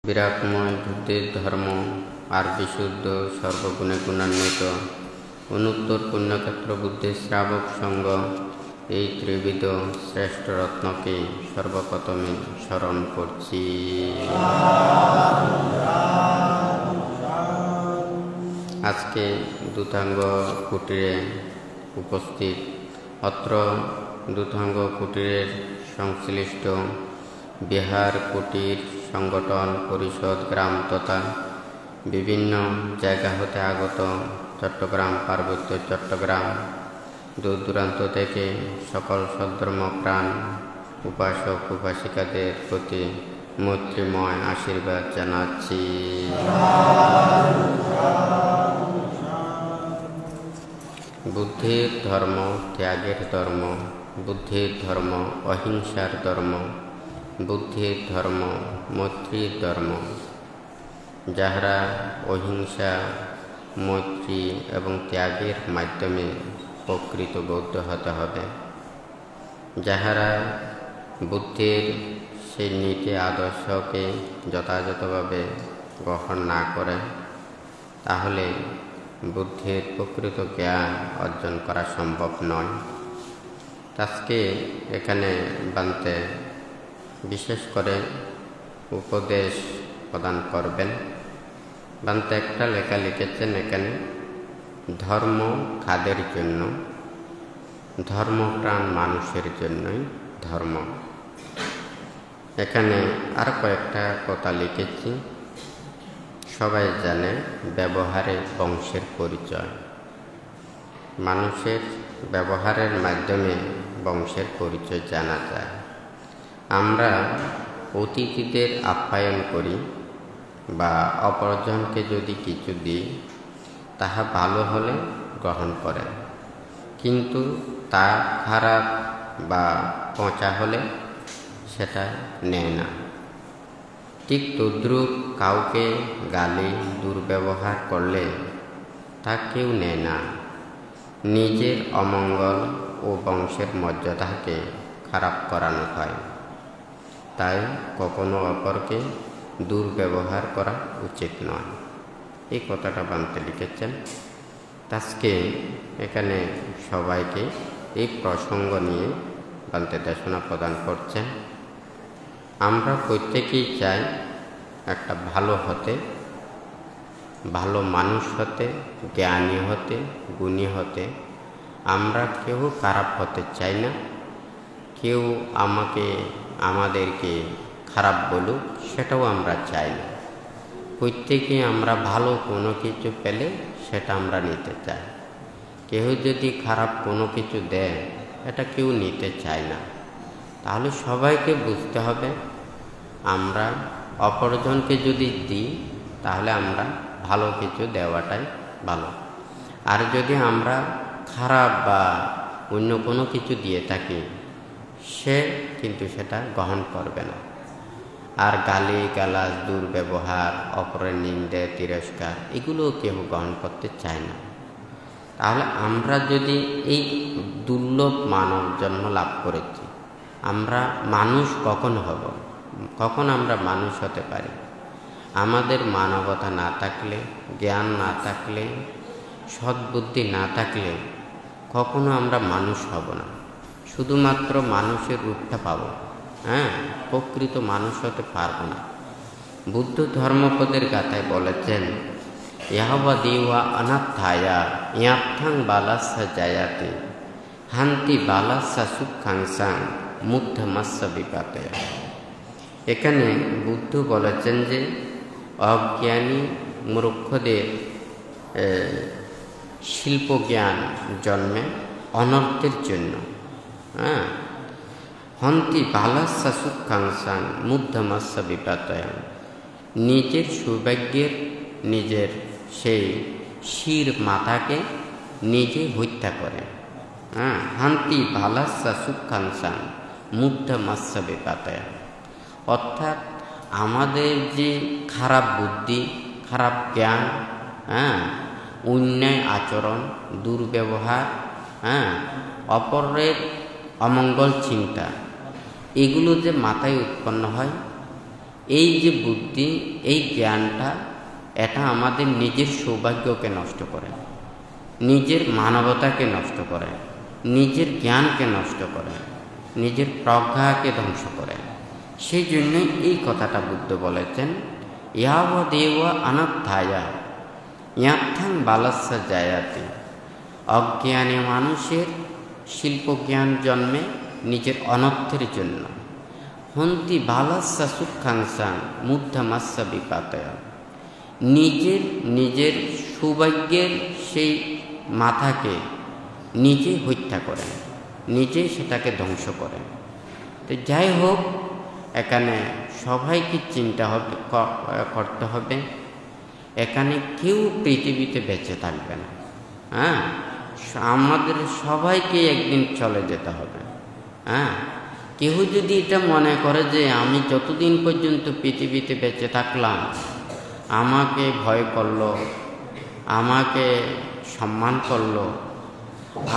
বিরাটময় বুদ্ধের ধর্ম আর বিশুদ্ধ সর্বগুণে গুণান্বিত অনুত্তর পুণ্যক্ষেত্র বুদ্ধের শ্রাবক সঙ্গ এই ত্রিবিধ শ্রেষ্ঠ রত্নকে সর্বপ্রথমে স্মরণ করছি। আজকে দূতাঙ্গ কুটিরে উপস্থিত অত্র দূতাঙ্গ কুটিরের সংশ্লিষ্ট বিহার কুটির সংগঠন পরিষদ গ্রাম তথা বিভিন্ন জায়গা হতে আগত চট্টগ্রাম পার্বত্য চট্টগ্রাম দূর দূরান্ত থেকে সকল সদ্ধর্মপ্রাণ উপাসক উপাসিকাদের প্রতি মৈত্রীময় আশীর্বাদ জানাচ্ছি। বুদ্ধের ধর্ম ত্যাগের ধর্ম, বুদ্ধের ধর্ম অহিংসার ধর্ম, বুদ্ধের ধর্ম মৈত্রীর ধর্ম। যাহারা অহিংসা মৈত্রী এবং ত্যাগের মাধ্যমে প্রকৃত বৌদ্ধ হতে হবে, যাহারা বুদ্ধের সেই নীতি আদর্শকে যথাযথভাবে গ্রহণ না করে, তাহলে বুদ্ধের প্রকৃত জ্ঞান অর্জন করা সম্ভব নয়। আজকে এখানে বান্তে বিশেষ করে উপদেশ প্রদান করবেন। বান্তে একটা লেখা লিখেছেন এখানে, ধর্ম কাদের জন্য? ধর্মপ্রাণ মানুষের জন্যই ধর্ম। এখানে আর কয়েকটা কথা লিখেছি। সবাই জানে ব্যবহারে বংশের পরিচয়। মানুষের ব্যবহারের মাধ্যমে বংশের পরিচয় জানা যায়। আমরা অতিথিদের আপ্যায়ন করি বা অপরজনকে যদি কিছু দিই, তাহা ভালো হলে গ্রহণ করে, কিন্তু তা খারাপ বা পচা হলে সেটা নেয় না। ঠিক তদ্রূপ কাউকে গালি দুর্ব্যবহার করলে তা কেউ নেয় না। নিজের অমঙ্গল ও বংশের মর্যাদাকে খারাপ করানো হয়, তাই কখনো অপরকে দুর্ব্যবহার করা উচিত নয়। এই কথাটা বান্তে লিখেছেন। আজকে এখানে সবাইকে এই প্রসঙ্গ নিয়ে বান্তে দেশনা প্রদান করছেন। আমরা প্রত্যেকেই চাই একটা ভালো হতে, ভালো মানুষ হতে, জ্ঞানী হতে, গুণী হতে। আমরা কেউ খারাপ হতে চাই না। কেউ আমাদেরকে খারাপ বলুক, সেটাও আমরা চাই না। প্রত্যেকে আমরা ভালো কোনো কিছু পেলে সেটা আমরা নিতে চাই। কেউ যদি খারাপ কোনো কিছু দেয়, এটা কেউ নিতে চায় না। তাহলে সবাইকে বুঝতে হবে, আমরা অপরজনকে যদি দিই, তাহলে আমরা ভালো কিছু দেওয়াটাই ভালো। আর যদি আমরা খারাপ বা অন্য কোনো কিছু দিয়ে থাকি, সে কিন্তু সেটা গ্রহণ করবে না। আর গালি গালাজ দুর্ব্যবহার অপরের নিন্দে তিরস্কার এগুলোও কেউ গ্রহণ করতে চায় না। তাহলে আমরা যদি এই দুর্লভ মানব জন্ম লাভ করেছি, আমরা মানুষ কখন হব, কখন আমরা মানুষ হতে পারি? আমাদের মানবতা না থাকলে, জ্ঞান না থাকলে, সদ্বুদ্ধি না থাকলে কখনো আমরা মানুষ হব না। শুধুমাত্র মানুষের রূপটা পাব, প্রকৃত মানুষ হতে পারব না। বুদ্ধ ধর্মপদের গাথায় বলেছেন, ইয়াহবা দিওয়া অনাত্থায়া ইয়াত্থাং বালাস্যা জায়াতে হান্তি বালাস্যা সুখাংসাং মুদ্ধমাস্য বিপাতে। এখানে বুদ্ধ বলেছেন যে অজ্ঞানী মূর্খদের শিল্পজ্ঞান জন্মে অনর্থের জন্য। হন্তি বালাস্যা সুখাংসাং মুদ্ধমাস্য বিপাতয়। নিজের সৌভাগ্যের নিজের সেই শির মাথাকে নিজে হত্যা করে। হান্তি বালাস্যা সুখাংসাং মুদ্ধমাস্য বিপাতয়। অর্থাৎ আমাদের যে খারাপ বুদ্ধি, খারাপ জ্ঞান, অন্যায় আচরণ, দুর্ব্যবহার, অপরের অমঙ্গল চিন্তা, এগুলো যে মাথায় উৎপন্ন হয়, এই যে বুদ্ধি, এই জ্ঞানটা, এটা আমাদের নিজের সৌভাগ্যকে নষ্ট করে, নিজের মানবতাকে নষ্ট করে, নিজের জ্ঞানকে নষ্ট করে, নিজের প্রজ্ঞাকে ধ্বংস করে। সেই জন্যই এই কথাটা বুদ্ধ বলেছেন, ইয়াবদেব অনত্থায়া ইয়াত্থাং বালস্য জায়াতি। অজ্ঞানী মানুষের শিল্পজ্ঞান জন্মে নিজের অনর্থের জন্য। হন্তি বালস্য সুখাংসাং মুগ্ধমাস্য বিপাতয়। নিজের সৌভাগ্যের সেই মাথাকে নিজে হত্যা করেন, নিজেই সেটাকে ধ্বংস করেন। তো যাই হোক, এখানে সবাইকে চিন্তা করতে হবে, এখানে কেউ পৃথিবীতে বেঁচে থাকবে না। আমাদের সবাইকে একদিন চলে যেতে হবে। কেউ যদি এটা মনে করে যে আমি যতদিন পর্যন্ত পৃথিবীতে বেঁচে থাকলাম আমাকে ভয় করলো, আমাকে সম্মান করলো,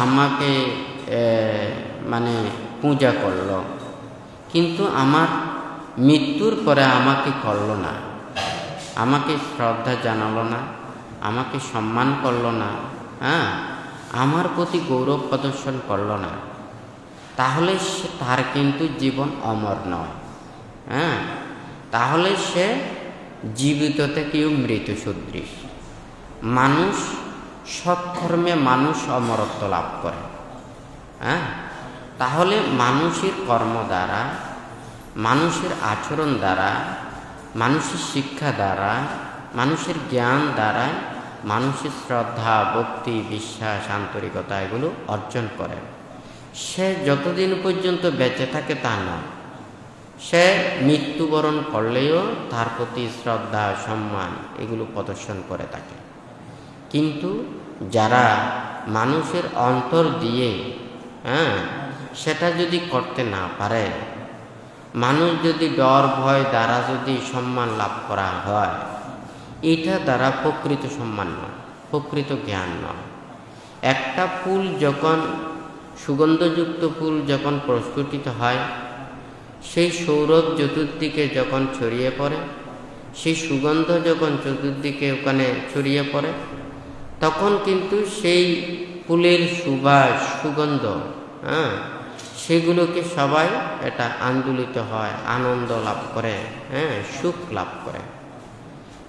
আমাকে পূজা করলো, কিন্তু আমার মৃত্যুর পরে আমাকে করলো না, আমাকে শ্রদ্ধা জানালো না, আমাকে সম্মান করলো না, আমার প্রতি গৌরব প্রদর্শন করলো না, তাহলে তার কিন্তু জীবন অমর নয়। তাহলে সে জীবিত থেকেও মৃত সদৃশ। মানুষ সৎকর্মে মানুষ অমরত্ব লাভ করে। তাহলে মানুষের কর্ম দ্বারা, মানুষের আচরণ দ্বারা, মানুষের শিক্ষা দ্বারা, মানুষের জ্ঞান দ্বারা মানুষের শ্রদ্ধা, ভক্তি, বিশ্বাস, আন্তরিকতা এগুলো অর্জন করে। সে যতদিন পর্যন্ত বেঁচে থাকে তা নয়, সে মৃত্যুবরণ করলেও তার প্রতি শ্রদ্ধা, সম্মান এগুলো প্রদর্শন করে থাকে। কিন্তু যারা মানুষের অন্তর দিয়ে সেটা যদি করতে না পারে, মানুষ যদি ডর ভয় দ্বারা যদি সম্মান লাভ করা হয়, এটা দ্বারা প্রকৃত সম্মান নয়, প্রকৃত জ্ঞান নয়। একটা ফুল যখন, সুগন্ধযুক্ত ফুল যখন প্রস্ফুটিত হয়, সেই সৌরভ চতুর্দিকে যখন ছড়িয়ে পড়ে, সেই সুগন্ধ যখন চতুর্দিকে ওখানে ছড়িয়ে পড়ে, তখন কিন্তু সেই ফুলের সুবাস, সুগন্ধ, সেগুলোকে সবাই এটা আন্দোলিত হয়, আনন্দ লাভ করে, সুখ লাভ করে।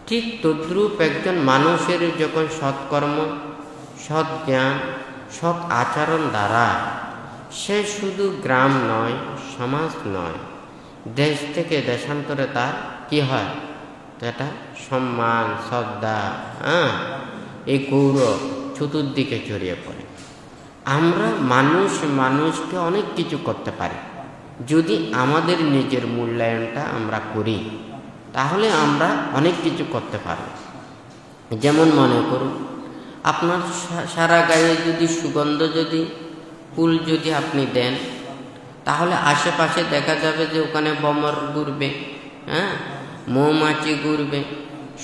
ঠিক তদ্রূপ একজন মানুষের যখন সৎকর্ম, সৎ জ্ঞান, সৎ আচরণ দ্বারা সে শুধু গ্রাম নয়, সমাজ নয়, দেশ থেকে দেশান্তরে তার কি হয়, এটা সম্মান, শ্রদ্ধা, এই গৌরব চতুর্দিকে ছড়িয়ে পড়ে। আমরা মানুষকে অনেক কিছু করতে পারি যদি আমাদের নিজের মূল্যায়নটা আমরা করি, তাহলে আমরা অনেক কিছু করতে পারব। যেমন মনে করুন, আপনার সারা গায়ে যদি সুগন্ধ যদি ফুল যদি আপনি দেন, তাহলে আশেপাশে দেখা যাবে যে ওখানে ভ্রমর ঘুরবে, মৌমাছি ঘুরবে,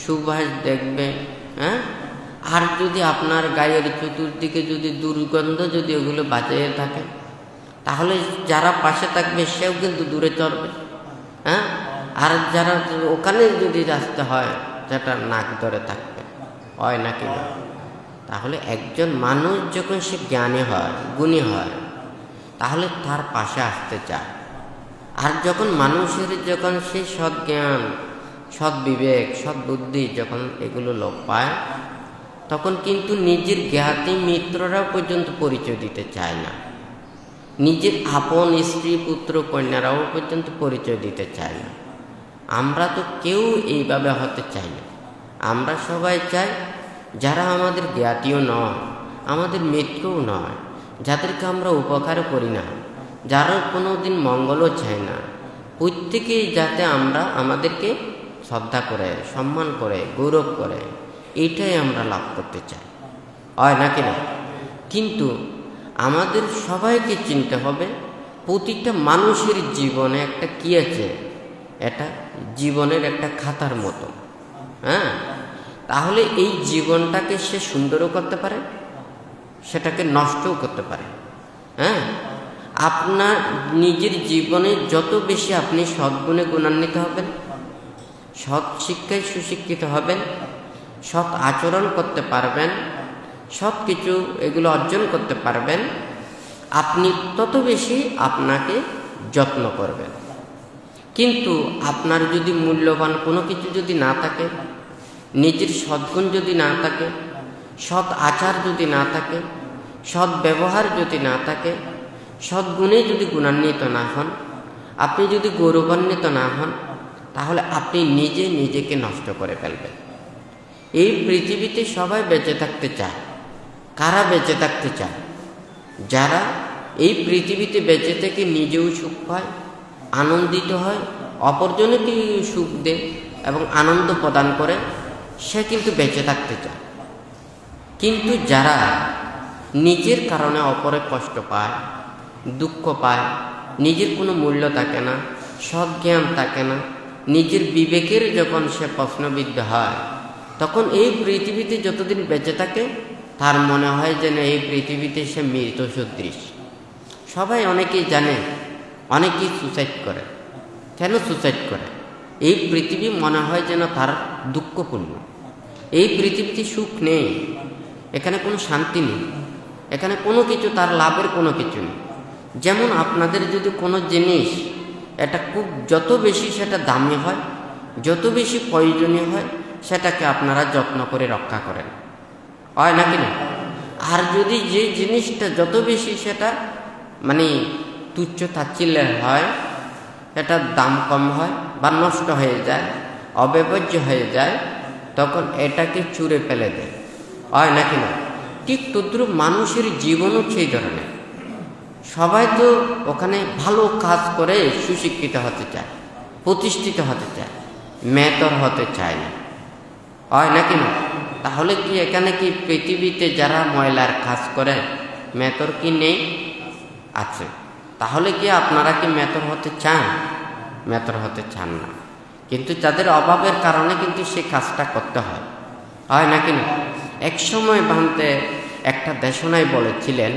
সুবাস দেখবে। আর যদি আপনার গায়ের চতুর্দিকে যদি দুর্গন্ধ যদি ওগুলো বাঁচিয়ে থাকে, তাহলে যারা পাশে থাকবে সেও কিন্তু দূরে চড়বে। আর যারা ওখানে যদি আসতে হয়, সেটা নাক ধরে থাকবে, হয় নাকি না? তাহলে একজন মানুষ যখন সে জ্ঞানী হয়, গুণী হয়, তাহলে তার পাশে আসতে চায়। আর যখন মানুষের যখন সেই সৎ জ্ঞান, সৎ বিবেক, সৎ বুদ্ধি যখন এগুলো লোপ পায়, তখন কিন্তু নিজের জ্ঞাতি মিত্ররাও পর্যন্ত পরিচয় দিতে চায় না, নিজের আপন স্ত্রী, পুত্র, কন্যারাও পর্যন্ত পরিচয় দিতে চায় না। আমরা তো কেউ এইভাবে হতে চাই না। আমরা সবাই চাই যারা আমাদের জ্ঞাতীয় নয়, আমাদের মিত্রও নয়, যাদেরকে আমরা উপকার করি না, যারা কোনো দিন মঙ্গলও চায় না, প্রত্যেকেই যাতে আমরা আমাদেরকে শ্রদ্ধা করে, সম্মান করে, গৌরব করে, এইটাই আমরা লাভ করতে চাই, হয় নাকি না? কিন্তু আমাদের সবাইকে চিনতে হবে, প্রতিটা মানুষের জীবনে একটা কি আছে, এটা জীবনের একটা খাতার মতো। তাহলে এই জীবনটাকে সে সুন্দরও করতে পারে, সেটাকে নষ্টও করতে পারে। আপনার নিজের জীবনে যত বেশি আপনি সদ্গুণে গুণান্বিত হবেন, সৎ শিক্ষায় সুশিক্ষিত হবেন, সৎ আচরণ করতে পারবেন, সৎ কিছু এগুলো অর্জন করতে পারবেন, আপনি তত বেশি আপনাকে যত্ন করবেন। কিন্তু আপনার যদি মূল্যবান কোনো কিছু যদি না থাকে, নিজের সদ্গুণ যদি না থাকে, সৎ আচার যদি না থাকে, সৎ ব্যবহার যদি না থাকে, সদ্গুণে যদি গুণান্বিত না হন, আপনি যদি গৌরবান্বিত না হন, তাহলে আপনি নিজে নিজেকে নষ্ট করে ফেলবেন। এই পৃথিবীতে সবাই বেঁচে থাকতে চায়। কারা বেঁচে থাকতে চায়? যারা এই পৃথিবীতে বেঁচে থেকে নিজেও সুখ পায়, আনন্দিত হয়, অপরজনকে সুখ দেয় এবং আনন্দ প্রদান করে, সে কিন্তু বেঁচে থাকতে চায়। কিন্তু যারা নিজের কারণে অপরে কষ্ট পায়, দুঃখ পায়, নিজের কোনো মূল্য থাকে না, সৎ জ্ঞান থাকে না, নিজের বিবেকের যখন সে প্রশ্নবিদ্ধ হয়, তখন এই পৃথিবীতে যতদিন বেঁচে থাকে তার মনে হয় যেন এই পৃথিবীতে সে মৃত সদৃশ। সবাই অনেকেই জানে, অনেকেই সুসাইড করে। কেন সুসাইড করে? এই পৃথিবী মনে হয় যেন তার দুঃখপূর্ণ। এই পৃথিবীতে সুখ নেই, এখানে কোনো শান্তি নেই, এখানে কোনো কিছু তার লাভের কোনো কিছু নেই। যেমন আপনাদের যদি কোনো জিনিস এটা খুব যত বেশি সেটা দামি হয়, যত বেশি প্রয়োজনীয় হয়, সেটাকে আপনারা যত্ন করে রক্ষা করেন, হয় নাকি না? আর যদি যে জিনিসটা যত বেশি সেটা মানে তুচ্ছ তাচ্ছিল্যের হয়, এটার দাম কম হয় বা নষ্ট হয়ে যায়, অব্যবহার্য হয়ে যায়, তখন এটাকে চুরে ফেলে দেয়, হয় নাকি না? ঠিক তদ্রুপ মানুষের জীবনও সেই ধরনের। সবাই তো ওখানে ভালো কাজ করে সুশিক্ষিত হতে চায়, প্রতিষ্ঠিত হতে চায়, মেতর হতে চায় না, হয় নাকি না? তাহলে কি এখানে কি পৃথিবীতে যারা ময়লার কাজ করে মেতর কি নেই? আছে। তাহলে কি আপনারা কি মেতর হতে চান? মেতর হতে চান না, কিন্তু যাদের অভাবের কারণে কিন্তু সেই কাজটা করতে হয়, হয় নাকি না? এক সময় ভান্তে একটা দেশনায় বলেছিলেন,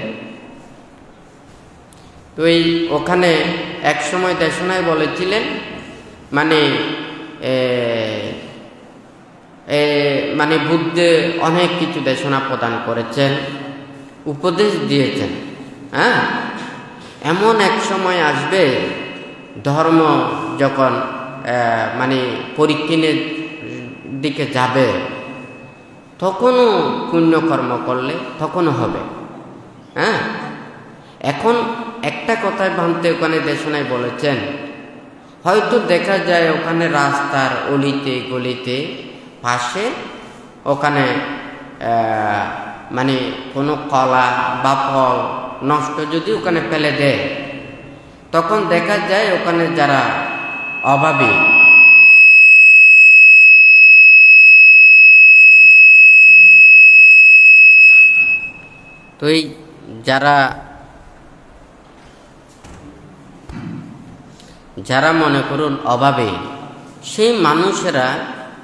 তো এই ওখানে এক সময় দেশনায় বলেছিলেন মানে মানে বুদ্ধ অনেক কিছু দেশনা প্রদান করেছেন, উপদেশ দিয়েছেন। হ্যাঁ, এমন এক সময় আসবে ধর্ম যখন মানে পরীক্ষণের দিকে যাবে, তখনও পুণ্যকর্ম করলে তখনও হবে। হ্যাঁ, এখন একটা কথায় ভাবতে ওখানে দেশনায় বলেছেন, হয়তো দেখা যায় ওখানে রাস্তার অলিতে গলিতে পাশে ওখানে মানে কোনো কলা বা ফল নষ্ট যদি ওখানে ফেলে দেয়, তখন দেখা যায় ওখানে যারা অভাবী, তো এই যারা মনে করুন অভাবী, সেই মানুষেরা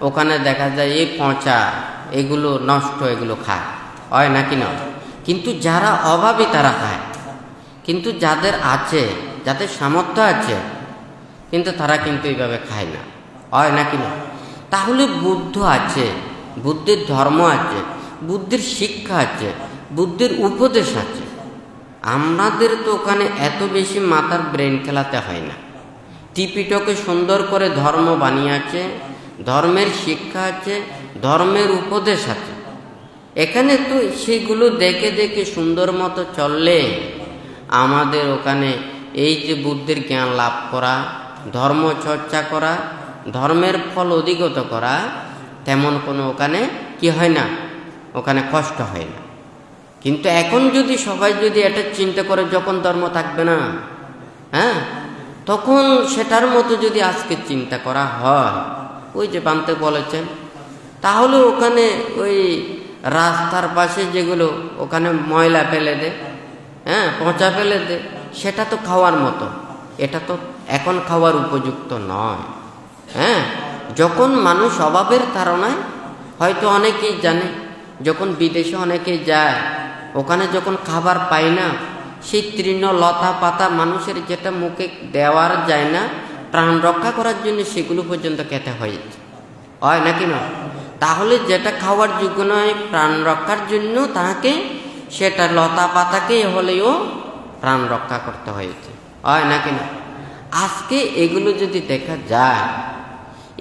ওখানে দেখা যায় এই পচা এগুলো নষ্ট এগুলো খায়, হয় নাকি না? কিন্তু যারা অভাবী তারা খায়, কিন্তু যাদের আছে, যাদের সামর্থ্য আছে, কিন্তু তারা কিন্তু এইভাবে খায় না, হয় নাকি না? তাহলে বুদ্ধ আছে, বুদ্ধের ধর্ম আছে, বুদ্ধের শিক্ষা আছে, বুদ্ধের উপদেশ আছে। আমাদের তো ওখানে এত বেশি মাথার ব্রেন খেলাতে হয় না। ত্রিপিটকে সুন্দর করে ধর্ম বানিয়েছে, ধর্মের শিক্ষা আছে, ধর্মের উপদেশ আছে। এখানে তো সেগুলো দেখে দেখে সুন্দর মতো চললে আমাদের ওখানে এই যে বুদ্ধের জ্ঞান লাভ করা, ধর্ম চর্চা করা, ধর্মের ফল অধিগত করা, তেমন কোনো ওখানে কি হয় না, ওখানে কষ্ট হয় না। কিন্তু এখন যদি সবাই যদি এটা চিন্তা করে, যখন ধর্ম থাকবে না, হ্যাঁ, তখন সেটার মতো যদি আজকে চিন্তা করা হয়, ওই যে বানতে বলেছেন, তাহলে ওখানে ওই রাস্তার পাশে যেগুলো ওখানে ময়লা ফেলে দেয়, হ্যাঁ, পচা ফেলে দেয়, সেটা তো খাওয়ার মতো, এটা তো এখন খাওয়ার উপযুক্ত নয়। হ্যাঁ, যখন মানুষ অভাবের তাড়নায়, হয়তো অনেকেই জানে, যখন বিদেশে অনেকেই যায়, ওখানে যখন খাবার পায় না, সেই তৃণ লতা পাতা মানুষের যেটা মুখে দেওয়ার যায় না, প্রাণ রক্ষা করার জন্য সেগুলো পর্যন্ত খেতে হয়েছে। হয় নাকি না? তাহলে যেটা খাওয়ার যোগ্য নয়, প্রাণ রক্ষার জন্য তাহাকে সেটা লতা পাতাকে হলেও প্রাণ রক্ষা করতে হয়েছে, হয় নাকি না? আজকে এগুলো যদি দেখা যায়,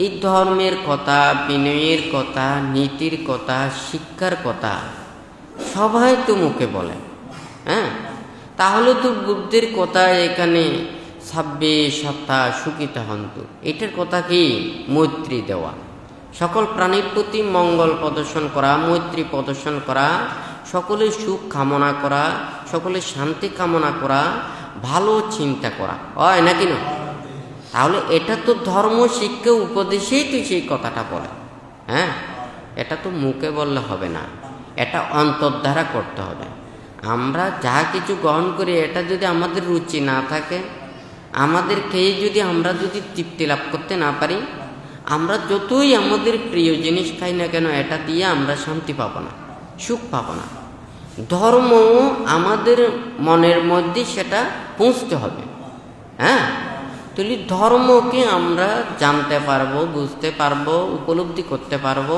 এই ধর্মের কথা, বিনয়ের কথা, নীতির কথা, শিক্ষার কথা সবাই তো মুখে বলে, হ্যাঁ, তাহলে তো বুদ্ধির কথা এখানে 26 সপ্তাহ সুখিতা হন্তু, এটার কথা কি? মৈত্রী দেওয়া, সকল প্রাণীর প্রতি মঙ্গল প্রদর্শন করা, মৈত্রী প্রদর্শন করা, সকলের সুখ কামনা করা, সকলের শান্তি কামনা করা, ভালো চিন্তা করা, হয় নাকি না? তাহলে এটা তো ধর্ম শিক্ষা উপদেশেই তো সেই কথাটা বলে, হ্যাঁ, এটা তো মুখে বললে হবে না, এটা অন্তর দ্বারা করতে হবে। আমরা যা কিছু গ্রহণ করি এটা যদি আমাদের রুচি না থাকে, আমাদের খেয়ে যদি আমরা যদি তৃপ্তি লাভ করতে না পারি, আমরা যতই আমাদের প্রিয় জিনিস খাই না কেন, এটা দিয়ে আমরা শান্তি পাবো না, সুখ পাবো না। ধর্ম আমাদের মনের মধ্যে সেটা পৌঁছতে হবে, হ্যাঁ। তাহলে ধর্মকে আমরা জানতে পারবো, বুঝতে পারবো, উপলব্ধি করতে পারবো।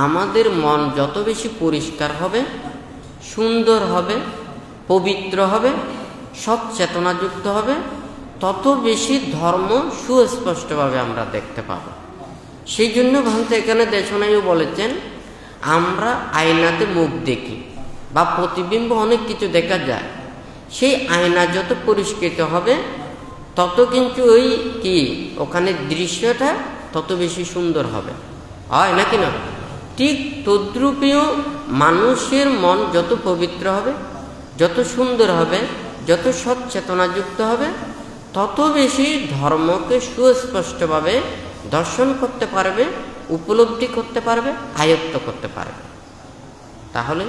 আমাদের মন যত বেশি পরিষ্কার হবে, সুন্দর হবে, পবিত্র হবে, সচেতনাযুক্ত হবে, তত বেশি ধর্ম সুস্পষ্টভাবে আমরা দেখতে পাবো। সেই জন্য ভান্ত এখানে দেশনাইও বলেছেন, আমরা আয়নাতে মুখ দেখি বা প্রতিবিম্ব অনেক কিছু দেখা যায়, সেই আয়না যত পরিষ্কৃত হবে তত কিন্তু ওই কি ওখানে দৃশ্যটা তত বেশি সুন্দর হবে, হয় নাকি না? ঠিক তদ্রূপীয় মানুষের মন যত পবিত্র হবে, যত সুন্দর হবে, যত সচেতনাযুক্ত হবে, তত বেশি ধর্মকে সুস্পষ্টভাবে দর্শন করতে পারবে, উপলব্ধি করতে পারবে, আয়ত্ত করতে পারবে। তাহলে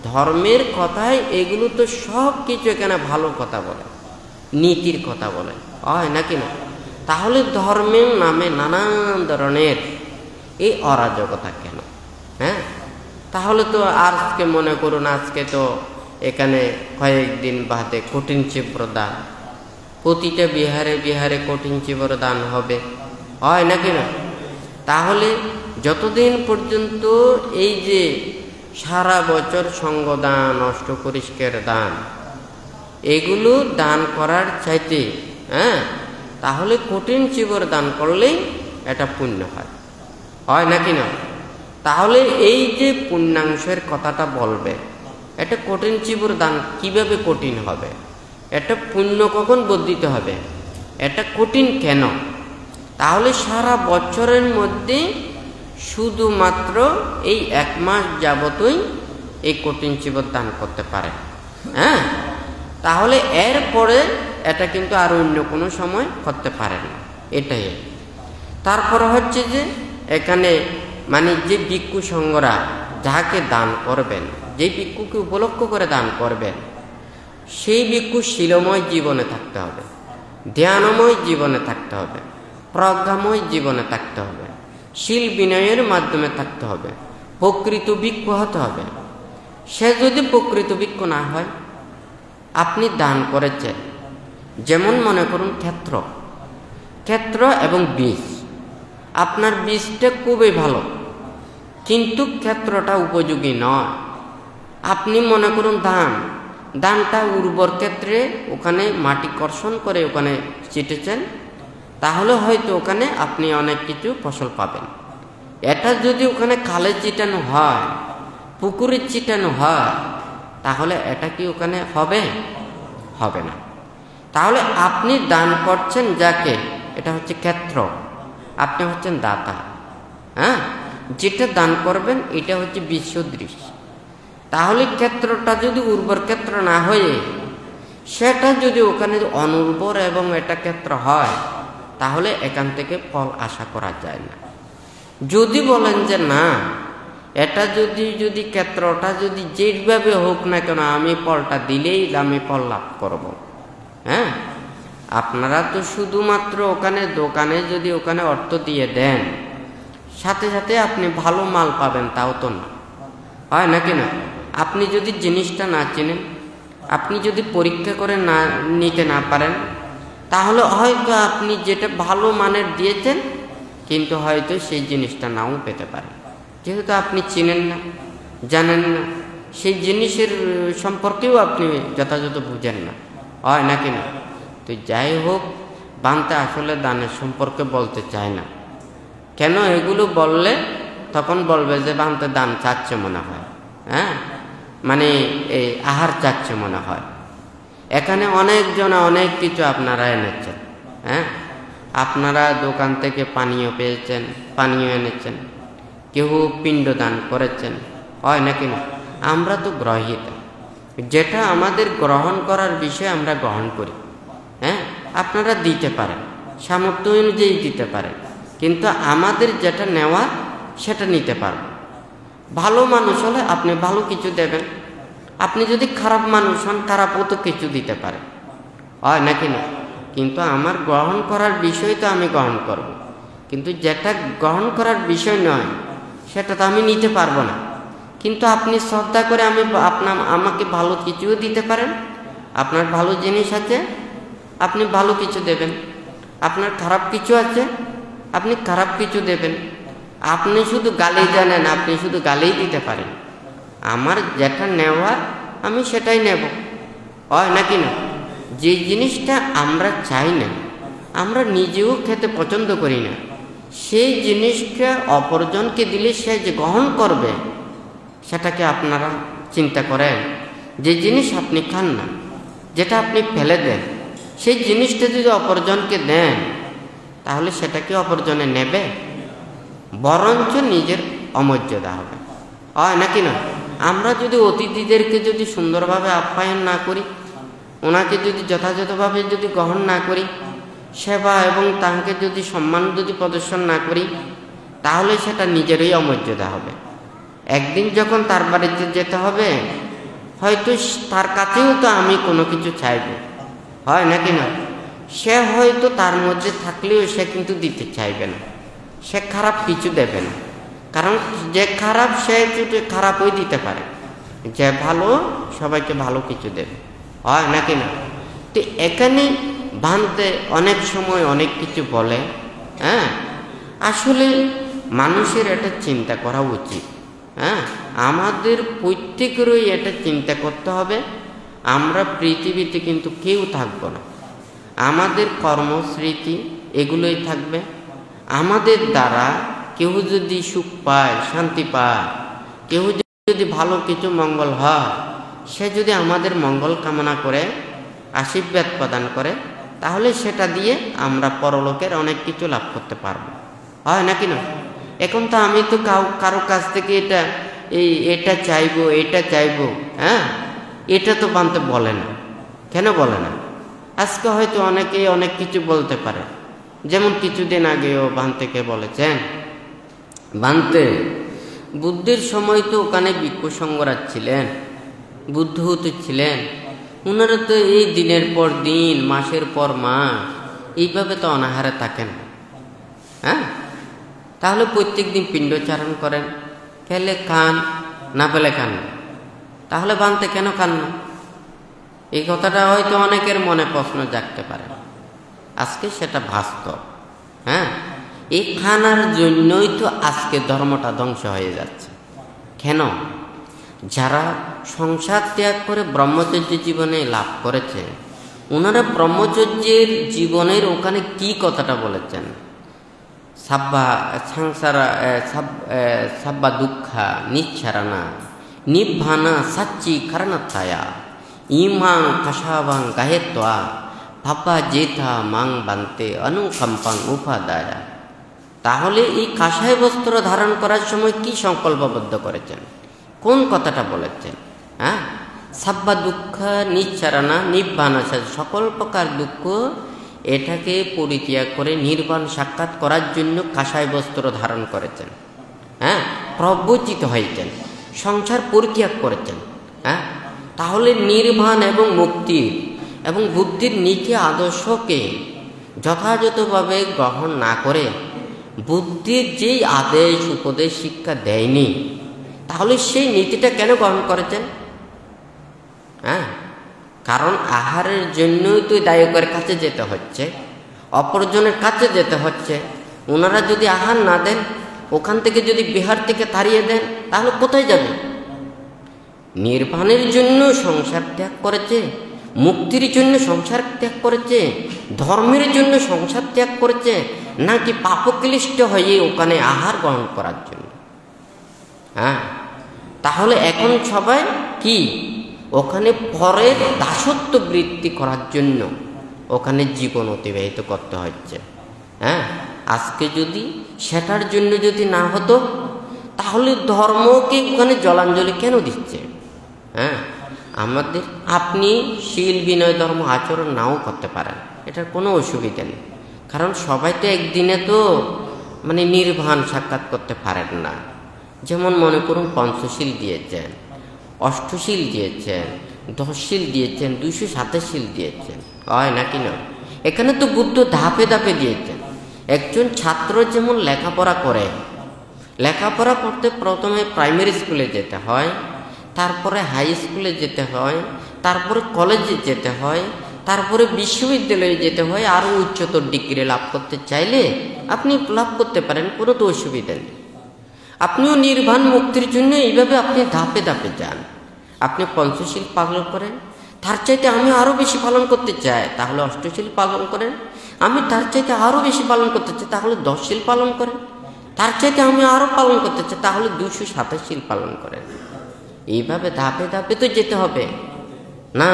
ধর্মের কথায় এগুলো তো সব কিছু এখানে ভালো কথা বলে, নীতির কথা বলে, হয় নাকি না? তাহলে ধর্মের নামে নানান ধরনের এই অরাজকতা কেন? হ্যাঁ, তাহলে তো আজকে মনে করুন, আজকে তো এখানে কয়েকদিন বাদে কঠিন চিব্র দান, প্রতিটা বিহারে বিহারে কঠিন চিব্র দান হবে, হয় নাকি না? তাহলে যতদিন পর্যন্ত এই যে সারা বছর সঙ্গদান, অষ্টপরিষ্কার দান, এগুলো দান করার চাইতে, হ্যাঁ, তাহলে কঠিন চিবর দান করলেই এটা পুণ্য হয়, হয় নাকি না? তাহলে এই যে পুণ্যাংশের কথাটা বলবে, এটা কঠিন চিবর দান কিভাবে কঠিন হবে? এটা পুণ্য কখন বর্ধিত হবে? এটা কঠিন কেন? তাহলে সারা বছরের মধ্যে শুধুমাত্র এই 1 মাস যাবতই এই কঠিন চিবর দান করতে পারে, হ্যাঁ। তাহলে এরপরে এটা কিন্তু আর অন্য কোনো সময় করতে পারে না, এটাই। তারপরে হচ্ছে যে এখানে মানে যে ভিক্ষু সঙ্গরা যাকে দান করবেন, যে ভিক্ষুকে উপলক্ষ করে দান করবেন, সেই ভিক্ষু শীলময় জীবনে থাকতে হবে, ধ্যানময় জীবনে থাকতে হবে, প্রজ্ঞাময় জীবনে থাকতে হবে, শীল বিনয়ের মাধ্যমে থাকতে হবে, প্রকৃত ভিক্ষু হতে হবে। সে যদি প্রকৃত ভিক্ষু না হয়, আপনি দান করেছেন, যেমন মনে করুন ক্ষেত্র এবং বীজ, আপনার বীজটা খুবই ভালো কিন্তু ক্ষেত্রটা উপযোগী নয়। আপনি মনে করুন ধানটা উর্বর ক্ষেত্রে ওখানে মাটি কর্ষণ করে ওখানে ছিটেছেন, তাহলে হয়তো ওখানে আপনি অনেক কিছু ফসল পাবেন। এটা যদি ওখানে খালে ছিটানো হয়, পুকুরে ছিটানো হয়, তাহলে এটা কি ওখানে হবে না। তাহলে আপনি দান করছেন যাকে, এটা হচ্ছে ক্ষেত্র, আপনি হচ্ছেন দাতা, হ্যাঁ। যেটা দান করবেন এটা হচ্ছে বিশ্বদৃশ। তাহলে ক্ষেত্রটা যদি উর্বর ক্ষেত্র না হয়ে সেটা যদি ওখানে অনুর্বর এবং এটা ক্ষেত্র হয়, তাহলে এখান থেকে ফল আশা করা যায় না। যদি বলেন যে না, এটা যদি ক্ষেত্রটা যদি যেভাবে হোক না কেন আমি ফলটা দিলেই আমি ফল লাভ করব, হ্যাঁ। আপনারা তো শুধুমাত্র ওখানে দোকানে যদি ওখানে অর্থ দিয়ে দেন, সাথে সাথে আপনি ভালো মাল পাবেন তাও তো না, হয় নাকি না? আপনি যদি জিনিসটা না চেনেন, আপনি যদি পরীক্ষা করে না নিতে না পারেন, তাহলে হয়তো আপনি যেটা ভালো মানের দিয়েছেন কিন্তু হয়তো সেই জিনিসটা নাও পেতে পারে, যেহেতু আপনি চিনেন না, জানেন না, সেই জিনিসের সম্পর্কেও আপনি যথাযথ বুঝেন না, হয় নাকি না? তো যাই হোক, বানতে আসলে দানের সম্পর্কে বলতে চায় না। কেন? এগুলো বললে তখন বলবে যে বানতে দান চাচ্ছে মনে হয়, হ্যাঁ, মানে এই আহার চাচ্ছে মনে হয়। এখানে অনেকজন অনেক কিছু আপনারা এনেছেন, হ্যাঁ, আপনারা দোকান থেকে পানীয় পেয়েছেন, পানীয় এনেছেন, কেউ পিণ্ড দান করেছেন, হয় নাকি না? আমরা তো গ্রহীতা, যেটা আমাদের গ্রহণ করার বিষয় আমরা গ্রহণ করি। হ্যাঁ, আপনারা দিতে পারেন, সামর্থ্য অনুযায়ী দিতে পারেন, কিন্তু আমাদের যেটা নেওয়া সেটা নিতে পারবেন। ভালো মানুষ হলে আপনি ভালো কিছু দেবেন, আপনি যদি খারাপ মানুষ হন খারাপও তো কিছু দিতে পারেন, হয় নাকি না? কিন্তু আমার গ্রহণ করার বিষয় তো আমি গ্রহণ করব, কিন্তু যেটা গ্রহণ করার বিষয় নয় সেটা তো আমি নিতে পারবো না। কিন্তু আপনি শ্রদ্ধা করে আমাকে ভালো কিছুও দিতে পারেন, আপনার ভালো জিনিস আছে আপনি ভালো কিছু দেবেন, আপনার খারাপ কিছু আছে আপনি খারাপ কিছু দেবেন। আপনি শুধু গালি জানেন, আপনি শুধু গালিই দিতে পারেন, আমার যেটা নেওয়ার আমি সেটাই নেব, হয় নাকি না? যে জিনিসটা আমরা চাই না, আমরা নিজেও খেতে পছন্দ করি না, সেই জিনিসটা অপরজনকে দিলে সে যে গ্রহণ করবে সেটাকে আপনারা চিন্তা করেন। যে জিনিস আপনি খান না, যেটা আপনি ফেলে দেন, সেই জিনিসটা যদি অপরজনকে দেন তাহলে সেটা কি অপরজনে নেবে? বরঞ্চ নিজের অমর্যাদা হবে, হয় নাকি না? আমরা যদি অতিথিদেরকে যদি সুন্দরভাবে আপ্যায়ন না করি, ওনাকে যদি যথাযথভাবে যদি গ্রহণ না করি, সেবা এবং তাকে যদি সম্মান যদি প্রদর্শন না করি, তাহলে সেটা নিজেরই অমর্যাদা হবে। একদিন যখন তার বাড়িতে যেতে হবে, হয়তো তার কাছেও তো আমি কোনো কিছু চাইব, হয় নাকি না? সে হয়তো তার মধ্যে থাকলেও সে কিন্তু দিতে চাইবে না, সে খারাপ কিছু দেবে না, কারণ যে খারাপ সে একটু খারাপই দিতে পারে, যে ভালো সবাইকে ভালো কিছু দেবে, হয় নাকি না? তো এখানে ভাঙতে অনেক সময় অনেক কিছু বলে, হ্যাঁ, আসলে মানুষের এটা চিন্তা করা উচিত। হ্যাঁ, আমাদের প্রত্যেকেরই এটা চিন্তা করতে হবে, আমরা পৃথিবীতে কিন্তু কেউ থাকবো না, আমাদের কর্মস্মৃতি এগুলোই থাকবে। আমাদের দ্বারা কেউ যদি সুখ পায়, শান্তি পায়, কেউ যদি ভালো কিছু মঙ্গল হয়, সে যদি আমাদের মঙ্গল কামনা করে, আশীর্বাদ প্রদান করে, তাহলে সেটা দিয়ে আমরা পরলোকের অনেক কিছু লাভ করতে পারবো, হয় নাকি না? এখন তো আমি তো কারো কাছ থেকে এটা চাইবো, এটা চাইবো, হ্যাঁ, এটা তো বানতে বলে না। কেন বলে না? আজকে হয়তো অনেকেই অনেক কিছু বলতে পারে, যেমন কিছুদিন আগেও বানতেকে বলেছেন, বানতে বুদ্ধের সময় তো ওখানে ভিক্ষু সংঘরাজ ছিলেন, বুদ্ধ হতে ছিলেন, ওনারা তো এই দিনের পর দিন, মাসের পর মাস এইভাবে তো অনাহারে থাকেন, হ্যাঁ, তাহলে প্রত্যেক দিন পিণ্ডচারণ করেন, খেলে খান, না পেলে খান না, তাহলে বানতে কেন খান না? এই কথাটা হয়তো অনেকের মনে প্রশ্ন জাগতে পারে, আজকে সেটা বাস্তব। হ্যাঁ, এই খানার জন্যই তো আজকে ধর্মটা ধ্বংস হয়ে যাচ্ছে। কেন? যারা সংসার ত্যাগ করে ব্রহ্মচর্য জীবনে লাভ করেছে, ওনারা ব্রহ্মচর্যের জীবনের ওখানে কি কথাটা বলেছেন? সাব্বা দুঃখা নিচ্ছারানা নিব্বানা সাচ্চি কারণাথায়া ইমাং কাশাবাং গাহেত্বা ভাব্বা জেথা মাং বান্তে অনুকম্পাং উপাদায়া। তাহলে এই কাষায় বস্ত্র ধারণ করার সময় কি সংকল্পবদ্ধ করেছেন? কোন কথাটা বলেছেন? হ্যাঁ, সাব্বা দুঃখ নিচ্ছারানা নিব্বানা, সকল প্রকার দুঃখ এটাকে পরিত্যাগ করে নির্বাণ সাক্ষাৎ করার জন্য কাষায় বস্ত্র ধারণ করেছেন। হ্যাঁ, প্রব্রজিত হয়েছেন, সংসার পরিত্যাগ করেছেন। হ্যাঁ, তাহলে নির্বাণ এবং মুক্তির এবং বুদ্ধির নীতি আদর্শকে যথাযথভাবে গ্রহণ না করে বুদ্ধির যেই আদেশ উপদেশ শিক্ষা দেয়নি, তাহলে সেই নীতিটা কেন গ্রহণ করেছেন? হ্যাঁ, কারণ আহারের জন্যই তো দায়কের কাছে যেতে হচ্ছে, অপরজনের কাছে যেতে হচ্ছে, ওনারা যদি আহার না দেন, ওখান থেকে যদি বিহার থেকে তাড়িয়ে দেন, তাহলে কোথায় যাবে? নির্বাণের জন্য সংসার ত্যাগ করেছে, মুক্তির জন্য সংসার ত্যাগ করেছে, ধর্মের জন্য সংসার ত্যাগ করেছে, নাকি পাপক্লিষ্ট হয়ে ওখানে আহার গ্রহণ করার জন্য? হ্যাঁ, তাহলে এখন সবাই কি ওখানে পরের দাসত্ব বৃত্তি করার জন্য ওখানে জীবন অতিবাহিত করতে হচ্ছে। হ্যাঁ, আজকে যদি সেটার জন্য যদি না হতো, তাহলে ধর্মকে ওখানে জলাঞ্জলি কেন দিচ্ছে? হ্যাঁ, আমাদের আপনি শীল বিনয় ধর্ম আচরণ নাও করতে পারেন, এটার কোনো অসুবিধা নেই। কারণ সবাই তো একদিনে তো নির্বাণ সাক্ষাৎ করতে পারেন না। যেমন মনে করুন, পঞ্চশীল দিয়েছেন, অষ্টশীল দিয়েছেন, 10 শীল দিয়েছেন, 227 শীল দিয়েছেন, হয় নাকি না? এখানে তো বুদ্ধ ধাপে ধাপে দিয়েছেন। একজন ছাত্র যেমন লেখাপড়া করে, লেখাপড়া করতে প্রথমে প্রাইমারি স্কুলে যেতে হয়, তারপরে হাই স্কুলে যেতে হয়, তারপরে কলেজে যেতে হয়, তারপরে বিশ্ববিদ্যালয়ে যেতে হয়। আরও উচ্চতর ডিগ্রি লাভ করতে চাইলে আপনি লাভ করতে পারেন, কোনো তো অসুবিধা নেই। আপনিও নির্বাণ মুক্তির জন্য এইভাবে আপনি ধাপে ধাপে যান। আপনি পঞ্চশীল পালন করেন, তার চাইতে আমি আরও বেশি পালন করতে চাই, তাহলে অষ্টশীল পালন করেন। আমি তার চাইতে আরও বেশি পালন করতে চাই, তাহলে 10 শীল পালন করেন। তার চাইতে আমি আরও পালন করতে চাই, তাহলে 227 শীল পালন করেন। এইভাবে ধাপে ধাপে তো যেতে হবে না।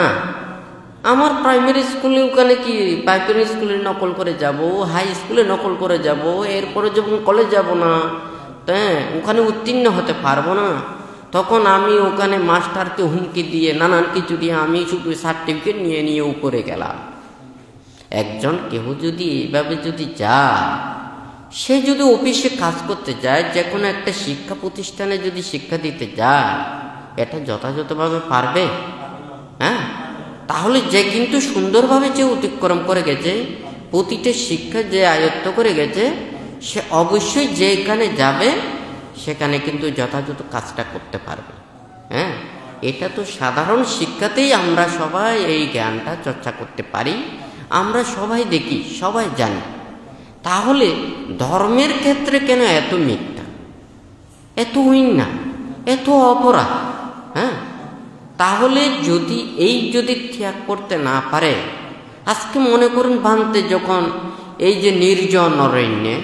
আমার প্রাইমারি স্কুলে ওখানে কি প্রাইমারি স্কুলে নকল করে যাব, হাই স্কুলে নকল করে যাব, এরপরে যখন কলেজ যাব না, হ্যাঁ, ওখানে উত্তীর্ণ হতে পারবো না, তখন আমি ওখানে মাস্টারকে হুমকি দিয়ে নানান কিছু দিয়ে আমি শুধু সার্টিফিকেট নিয়ে নিয়ে উপরে গেলাম। একজন কেউ যদি এইভাবে যদি যায়, সে যদি অফিসে কাজ করতে যায়, যে কোনো একটা শিক্ষা প্রতিষ্ঠানে যদি শিক্ষা দিতে যায়, এটা যথাযথভাবে পারবে? হ্যাঁ, তাহলে যে কিন্তু সুন্দরভাবে যে অতিক্রম করে গেছে, প্রতিটা শিক্ষা যে আয়ত্ত করে গেছে, সে অবশ্যই যেখানে যাবে সেখানে কিন্তু যথাযথ কাজটা করতে পারবে। হ্যাঁ, এটা তো সাধারণ শিক্ষাতেই আমরা সবাই এই জ্ঞানটা চর্চা করতে পারি, আমরা সবাই দেখি, সবাই জানি। তাহলে ধর্মের ক্ষেত্রে কেন এত মিথ্যা, এত অন্যায়, এত অপরাধ? হ্যাঁ, তাহলে যদি ত্যাগ করতে না পারে, আজকে মনে করুন বানতে যখন এই যে নির্জন অরণ্যে,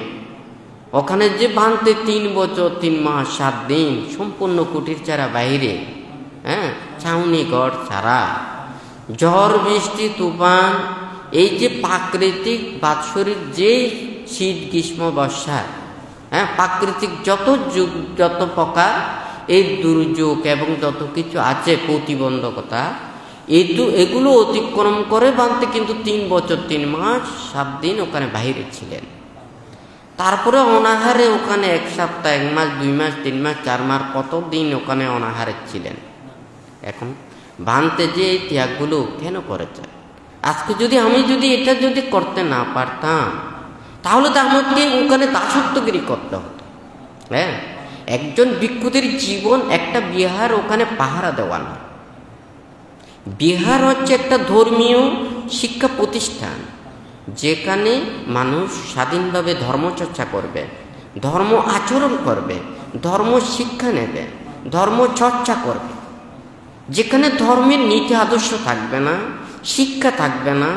ওখানে যে বানতে 3 বছর 3 মাস 7 দিন সম্পূর্ণ কুটির ছাড়া বাইরে, হ্যাঁ, ছাউনি ঘর ছাড়া, ঝড় বৃষ্টি তুফান, এই যে প্রাকৃতিক বাৎসরিক যে শীত গ্রীষ্ম বর্ষা, হ্যাঁ, প্রাকৃতিক যত প্রকার এই দুর্যোগ এবং যত কিছু আছে প্রতিবন্ধকতা, এগুলো অতিক্রম করে বানতে কিন্তু 3 বছর 3 মাস 7 দিন ওখানে বাইরে ছিলেন। তারপরে অনাহারে ওখানে 1 সপ্তাহ 1 মাস 2 মাস 3 মাস 4 মাস কত দিন ওখানে অনাহারে ছিলেন। এখন বানতে যে এই ত্যাগগুলো কেন করেছে? আজকে আমি এটা করতে না পারতাম, তাহলে তো আমাকে ওখানে দাসত্বগিরি করতে হতো। হ্যাঁ, একজন ভিক্ষুদের জীবন একটা বিহার ওখানে পাহারা দেওয়া না। বিহার হচ্ছে একটা ধর্মীয় শিক্ষা প্রতিষ্ঠান, যেখানে মানুষ স্বাধীনভাবে ধর্মচর্চা করবে, ধর্ম আচরণ করবে, ধর্ম শিক্ষা নেবে, ধর্ম চর্চা করবে। যেখানে ধর্মের নীতি আদর্শ থাকবে না, শিক্ষা থাকবে না,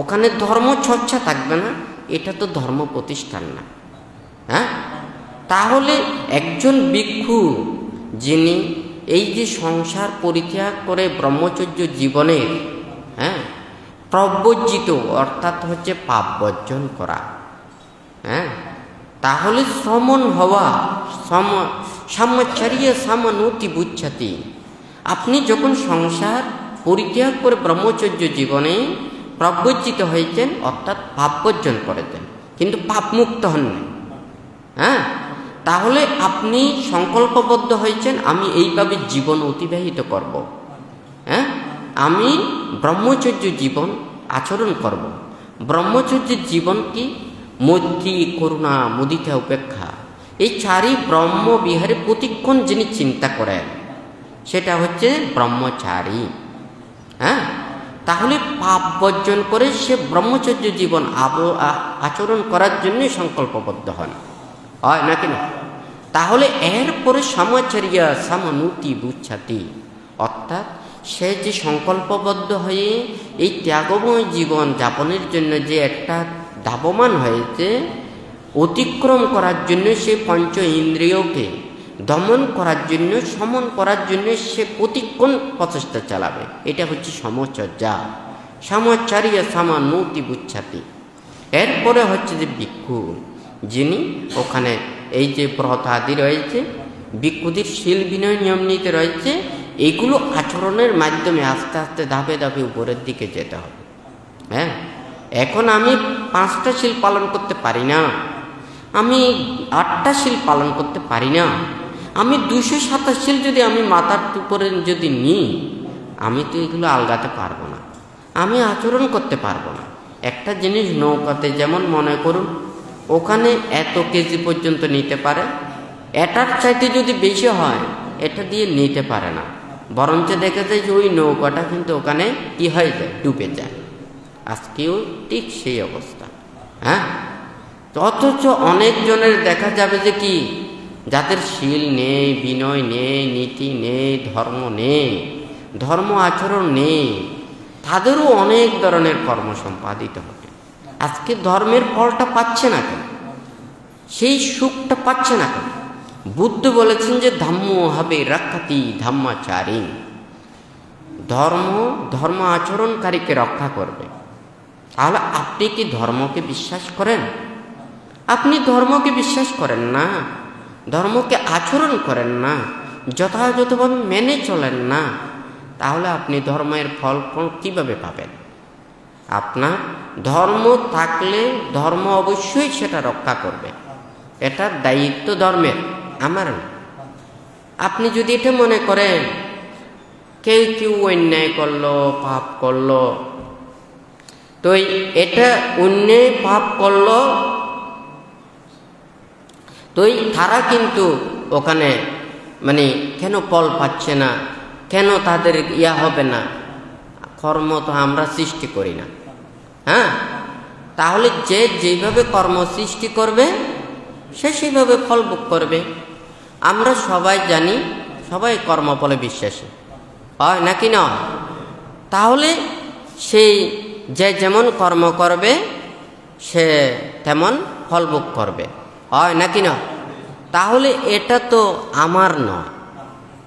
ওখানে ধর্ম চর্চা থাকবে না, এটা তো ধর্ম প্রতিষ্ঠান না। হ্যাঁ, তাহলে একজন ভিক্ষু যিনি এই যে সংসার পরিত্যাগ করে ব্রহ্মচর্য জীবনের, হ্যাঁ, প্রবর্জিত অর্থাৎ হচ্ছে পাপ বর্জন করা, হ্যাঁ, তাহলে সমন হওয়া, সামচারিয়ে সামানুতি বুচ্ছাতি। আপনি যখন সংসার পরিত্যাগ করে ব্রহ্মচর্য জীবনে প্রবর্জিত হয়েছেন, অর্থাৎ পাপ বর্জন করেছেন, কিন্তু পাপ মুক্ত হন না। হ্যাঁ, তাহলে আপনি সংকল্পবদ্ধ হয়েছেন, আমি এইভাবে জীবন অতিবাহিত করব। হ্যাঁ, আমি ব্রহ্মচর্য জীবন আচরণ করব। ব্রহ্মচর্যের জীবন কি? মৈত্রী, করুণা, মুদিতা, উপেক্ষা, এই 4ই ব্রহ্মবিহারে প্রতিক্ষণ যিনি চিন্তা করেন, সেটা হচ্ছে ব্রহ্মচারী। হ্যাঁ, তাহলে পাপ বর্জন করে সে ব্রহ্মচর্য জীবন আচরণ করার জন্যই সংকল্পবদ্ধ হন, হয় নাকি না? তাহলে এরপরে সামাচারিয়া সামানুতি বুচ্ছাতি, অর্থাৎ সে যে সংকল্পবদ্ধ হয়ে এই ত্যাগময় জীবন যাপনের জন্য যে একটা ধাবমান হয়েছে, অতিক্রম করার জন্য সে পঞ্চ ইন্দ্রিয়কে দমন করার জন্য, সমন করার জন্য সে প্রতিক্ষণ প্রচেষ্টা চালাবে। এটা হচ্ছে সমচর্যা, সামাচারিয়া সামানুতি বুচ্ছাতি। এরপরে হচ্ছে যে ভিক্ষু, যিনি ওখানে এই যে ব্রত আদি রয়েছে, ভিক্ষুদের শীল বিনয় নিয়ম নীতি রয়েছে, এইগুলো আচরণের মাধ্যমে আস্তে আস্তে ধাপে ধাপে উপরের দিকে যেতে হবে। হ্যাঁ, এখন আমি 5টা শীল পালন করতে পারি না, আমি 8টা শীল পালন করতে পারি না, আমি 227 শীল যদি আমি মাথার উপরে যদি নিই, আমি তো এগুলো আলগাতে পারবো না, আমি আচরণ করতে পারবো না। একটা জিনিস নৌকাতে যেমন মনে করুন ওখানে এত কেজি পর্যন্ত নিতে পারে, এটার চাইতে যদি বেশি হয় এটা দিয়ে নিতে পারে না, বরঞ্চ দেখা যায় যে ওই নৌকাটা কিন্তু ওখানে কি হয়ে যায়, ডুবে যায়। আজকেও ঠিক সেই অবস্থা। হ্যাঁ, অথচ অনেকজনের দেখা যাবে যে কি, যাদের শীল নেই, বিনয় নেই, নীতি নেই, ধর্ম নেই, ধর্ম আচরণ নেই, তাদেরও অনেক ধরনের কর্ম সম্পাদিত হবে। আজকে ধর্মের ফলটা পাচ্ছে না কেন, সেই সুখটা পাচ্ছে না কেন? বুদ্ধ বলেছেন যে ধম্ম হবে রক্ষাতি ধম্মাচারী, ধর্ম আচরণকারীকে রক্ষা করবে। তাহলে আপনি কি ধর্মকে বিশ্বাস করেন? আপনি ধর্মকে বিশ্বাস করেন না, ধর্মকে আচরণ করেন না, যথাযথভাবে মেনে চলেন না, তাহলে আপনি ধর্মের ফল কিভাবে পাবেন? আপনার ধর্ম থাকলে ধর্ম অবশ্যই সেটা রক্ষা করবে, এটার দায়িত্ব ধর্মের, আমার না। আপনি যদি এটা মনে করেন কেউ অন্যায় করলো, পাপ করলো, তো এটা অন্যায় পাপ করলো, তো তারা কিন্তু ওখানে মানে কেন ফল পাচ্ছে না, কেন তাদের হবে না? কর্ম তো আমরা সৃষ্টি করি না। হ্যাঁ, তাহলে যে যেভাবে কর্ম সৃষ্টি করবে সে সেইভাবে ফল ভোগ করবে। আমরা সবাই জানি, সবাই কর্মফলে বিশ্বাসী, হয় নাকি না? তাহলে সেই যে যেমন কর্ম করবে সে তেমন ফল ভোগ করবে, হয় নাকি না? তাহলে এটা তো আমার নয়।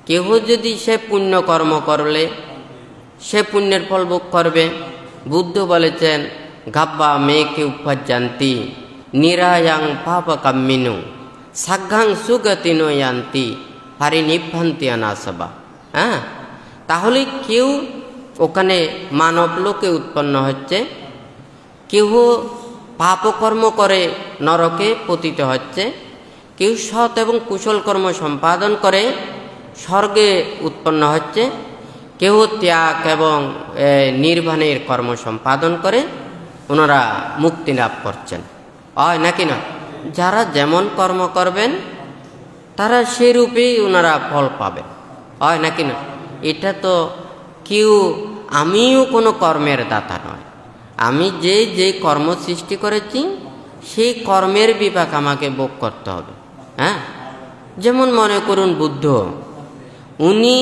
কেহ যদি সে পুণ্য কর্ম করলে সে পুণ্যের ফল ভোগ করবে। বুদ্ধ বলেছেন গাব্বা মেকে উপাজান্তি নিরায়াং পাপ কাম্মিনু সাঘাং সুগতিনো ইয়ান্তি পারিনিভ্রান্তি অনাসবা। হ্যাঁ, তাহলে কেউ ওখানে মানব লোকে উৎপন্ন হচ্ছে, কেউ পাপকর্ম করে নরকে পতিত হচ্ছে, কেউ সৎ এবং কুশল কর্ম সম্পাদন করে স্বর্গে উৎপন্ন হচ্ছে, কেউ ত্যাগ এবং নির্বাণের কর্ম সম্পাদন করে ওনারা মুক্তি লাভ করছেন, হয় নাকি না? যারা যেমন কর্ম করবেন তারা সেরূপেই ওনারা ফল পাবে, হয় নাকি না? এটা তো কেউ, আমিও কোনো কর্মের দাতা নয়, আমি যে কর্ম সৃষ্টি করেছি সেই কর্মের বিপাক আমাকে ভোগ করতে হবে। হ্যাঁ, যেমন মনে করুন বুদ্ধ, উনি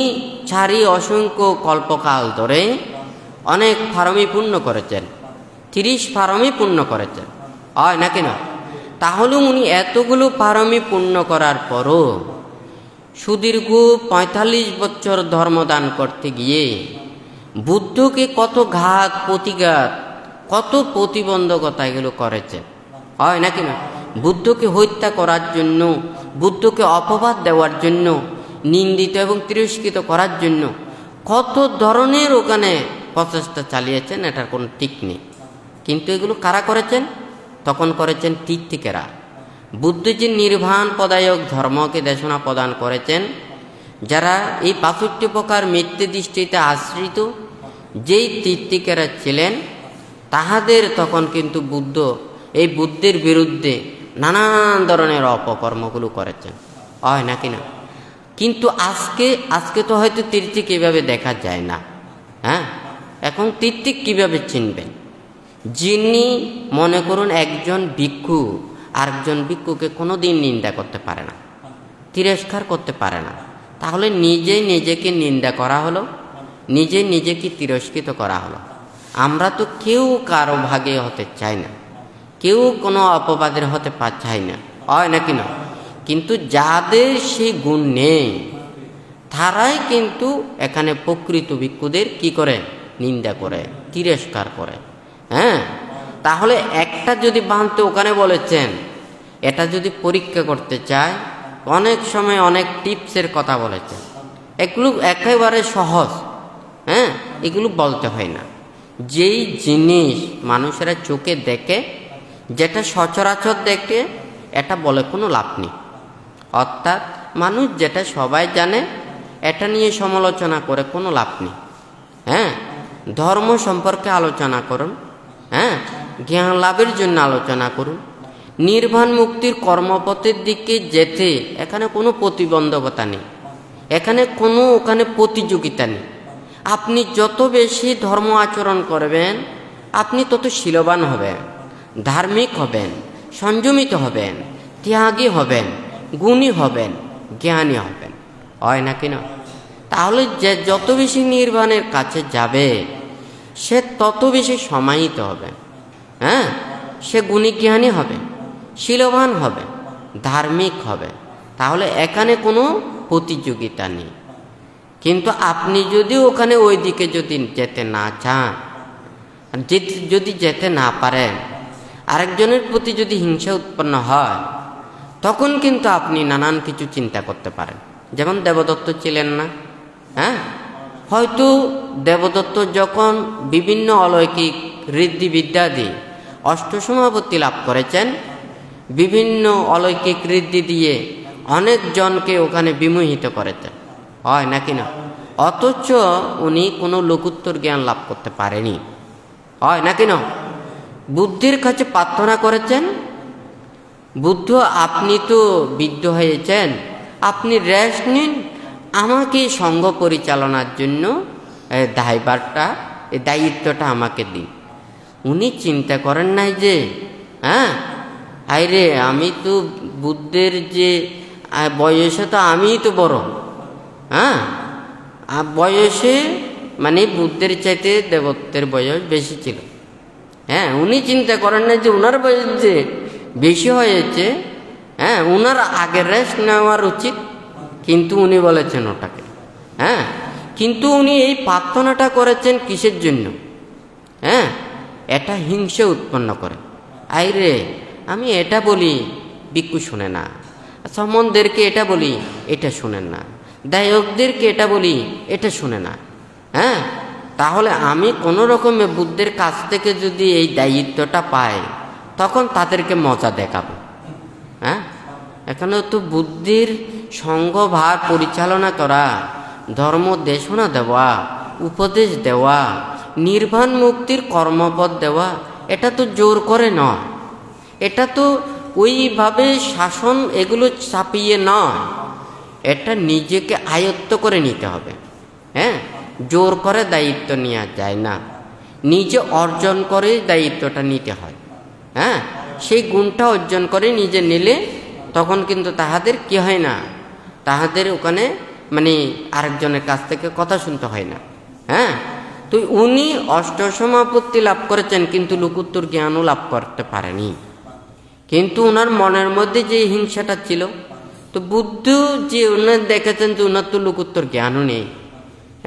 অসংখ্য কল্পকাল ধরে অনেক ফারমি পূর্ণ করেছেন, 30 ফারমি পূর্ণ করেছেন, হয় নাকি না? তাহলে উনি এতগুলো ফারমি পূর্ণ করার পরও সুদীর্ঘ 45 বছর ধর্মদান করতে গিয়ে বুদ্ধকে কত ঘাত প্রতিঘাত, কত প্রতিবন্ধকতা এগুলো করেছে, হয় নাকি না? বুদ্ধকে হত্যা করার জন্য, বুদ্ধকে অপবাদ দেওয়ার জন্য, নিন্দিত এবং তিরস্কৃত করার জন্য কত ধরনের ওখানে প্রচেষ্টা চালিয়েছেন, এটার কোনো ঠিক নেই। কিন্তু এগুলো কারা করেছেন? তখন করেছেন তীর্থিকেরা। বুদ্ধ যে নির্বাণ পদায়ক ধর্মকে দেশনা প্রদান করেছেন, যারা এই 65 প্রকার মিথ্যে দৃষ্টিতে আশ্রিত যেই তীর্থিকেরা ছিলেন, তাহাদের তখন কিন্তু বুদ্ধ এই বুদ্ধের বিরুদ্ধে নানান ধরনের অপকর্মগুলো করেছেন, হয় নাকি না? কিন্তু আজকে তো হয়তো তীর্থিক এভাবে দেখা যায় না। হ্যাঁ, এখন তির্যক কিভাবে চিনবেন? যিনি মনে করুন একজন ভিক্ষু আরেকজন ভিক্ষুকে কোনোদিন নিন্দা করতে পারে না, তিরস্কার করতে পারে না, তাহলে নিজেই নিজেকে নিন্দা করা হলো, নিজে নিজেকে তিরস্কৃত করা হলো। আমরা তো কেউ কারো ভাগে হতে চাই না, কেউ কোনো অপবাদের হতে চাই না, হয় নাকি না? কিন্তু যাদের সেই গুণ নেই তারাই কিন্তু এখানে প্রকৃত ভিক্ষুদের কি করে? নিন্দা করে, তিরস্কার করে। হ্যাঁ, তাহলে একটা যদি বাঁধতে ওখানে বলেছেন, এটা যদি পরীক্ষা করতে চায় অনেক সময় অনেক টিপসের কথা বলেছেন, এগুলো একেবারে সহজ। হ্যাঁ, এগুলো বলতে হয় না। যেই জিনিস মানুষেরা চোখে দেখে, যেটা সচরাচর দেখে, এটা বলে কোনো লাভ নেই। অর্থাৎ মানুষ যেটা সবাই জানে এটা নিয়ে সমালোচনা করে কোনো লাভ নেই। হ্যাঁ, ধর্ম সম্পর্কে আলোচনা করুন, হ্যাঁ, জ্ঞান লাভের জন্য আলোচনা করুন, নির্বাণ মুক্তির কর্মপথের দিকে যেতে এখানে কোনো প্রতিবন্ধকতা নেই, এখানে কোনো ওখানে প্রতিযোগিতা নেই। আপনি যত বেশি ধর্ম আচরণ করবেন আপনি তত শীলবান হবেন, ধার্মিক হবেন, সংযমিত হবেন, ত্যাগী হবেন, গুণী হবেন, জ্ঞানী হবেন, হয় নাকি না? তাহলে যে যত বেশি নির্বাণের কাছে যাবে সে তত বেশি সমাহিত হবে। হ্যাঁ, সে গুণী জ্ঞানী হবে, শীলবান হবে, ধার্মিক হবে। তাহলে এখানে কোনো প্রতিযোগিতা নেই। কিন্তু আপনি যদি ওখানে ওই দিকে যদি যেতে না চান, যদি যেতে না পারেন, আরেকজনের প্রতি যদি হিংসা উৎপন্ন হয়, তখন কিন্তু আপনি নানান কিছু চিন্তা করতে পারেন। যেমন দেবদত্ত ছিলেন না? হ্যাঁ, হয়তো দেবদত্ত যখন বিভিন্ন অলৌকিক ঋদ্ধিবিদ্যা দিয়ে অষ্টসমাপত্তি লাভ করেছেন, বিভিন্ন অলৌকিক ঋদ্ধি দিয়ে অনেকজনকে ওখানে বিমোহিত করেছেন, হয় নাকি না? অথচ উনি কোনো লোকোত্তর জ্ঞান লাভ করতে পারেনি, হয় নাকি না? বুদ্ধির কাছে প্রার্থনা করেছেন, বুদ্ধ আপনি তো বৃদ্ধ হয়েছেন, আপনি রেস্ট নিন, আমাকে সঙ্গ পরিচালনার জন্য দায়িত্বটা আমাকে দিন। উনি চিন্তা করেন নাই যে হ্যাঁ, আরে আমি তো বুদ্ধের যে বয়সে তো আমিই তো বড়, হ্যাঁ, বয়সে মানে বুদ্ধের চাইতে দেবত্বের বয়স বেশি ছিল। হ্যাঁ, উনি চিন্তা করেন না যে উনার বয়স যে বেশি হয়েছে, হ্যাঁ, উনার আগে রেস্ট নেওয়ার উচিত, কিন্তু উনি বলেছেন ওটাকে। হ্যাঁ, কিন্তু উনি এই প্রার্থনাটা করেছেন কিসের জন্য? হ্যাঁ, এটা হিংসা উৎপন্ন করে। আইরে আমি এটা বলি, ভিক্ষু শুনে না, সমনদেরকে এটা বলি, এটা শুনেন না, দায়কদেরকে এটা বলি, এটা শুনে না। হ্যাঁ, তাহলে আমি কোনো রকমে বুদ্ধের কাছ থেকে যদি এই দায়িত্বটা পাই তখন তাদেরকে মজা দেখাবো। হ্যাঁ, এখানে তো বুদ্ধির সঙ্গভার পরিচালনা করা, ধর্ম দেশনা দেওয়া, উপদেশ দেওয়া, নির্বাণ মুক্তির কর্মপথ দেওয়া, এটা তো জোর করে নয়, এটা তো ওইভাবে শাসন এগুলো চাপিয়ে নয়, এটা নিজেকে আয়ত্ত করে নিতে হবে। হ্যাঁ, জোর করে দায়িত্ব নেওয়া যায় না, নিজে অর্জন করে দায়িত্বটা নিতে হয়। হ্যাঁ, সেই গুণটা অর্জন করে নিজে নিলে তখন কিন্তু তাহাদের কি হয় না, তাহাদের ওখানে মানে আরেকজনের কাছ থেকে কথা শুনতে হয় না। হ্যাঁ, তো উনি অষ্টসমাপত্তি লাভ করেছেন কিন্তু লোকোত্তর জ্ঞানও লাভ করতে পারেনি। কিন্তু ওনার মনের মধ্যে যে হিংসাটা ছিল, তো বুদ্ধ যে ওনার দেখেছেন যে ওনার তো লোকোত্তর জ্ঞানও নেই।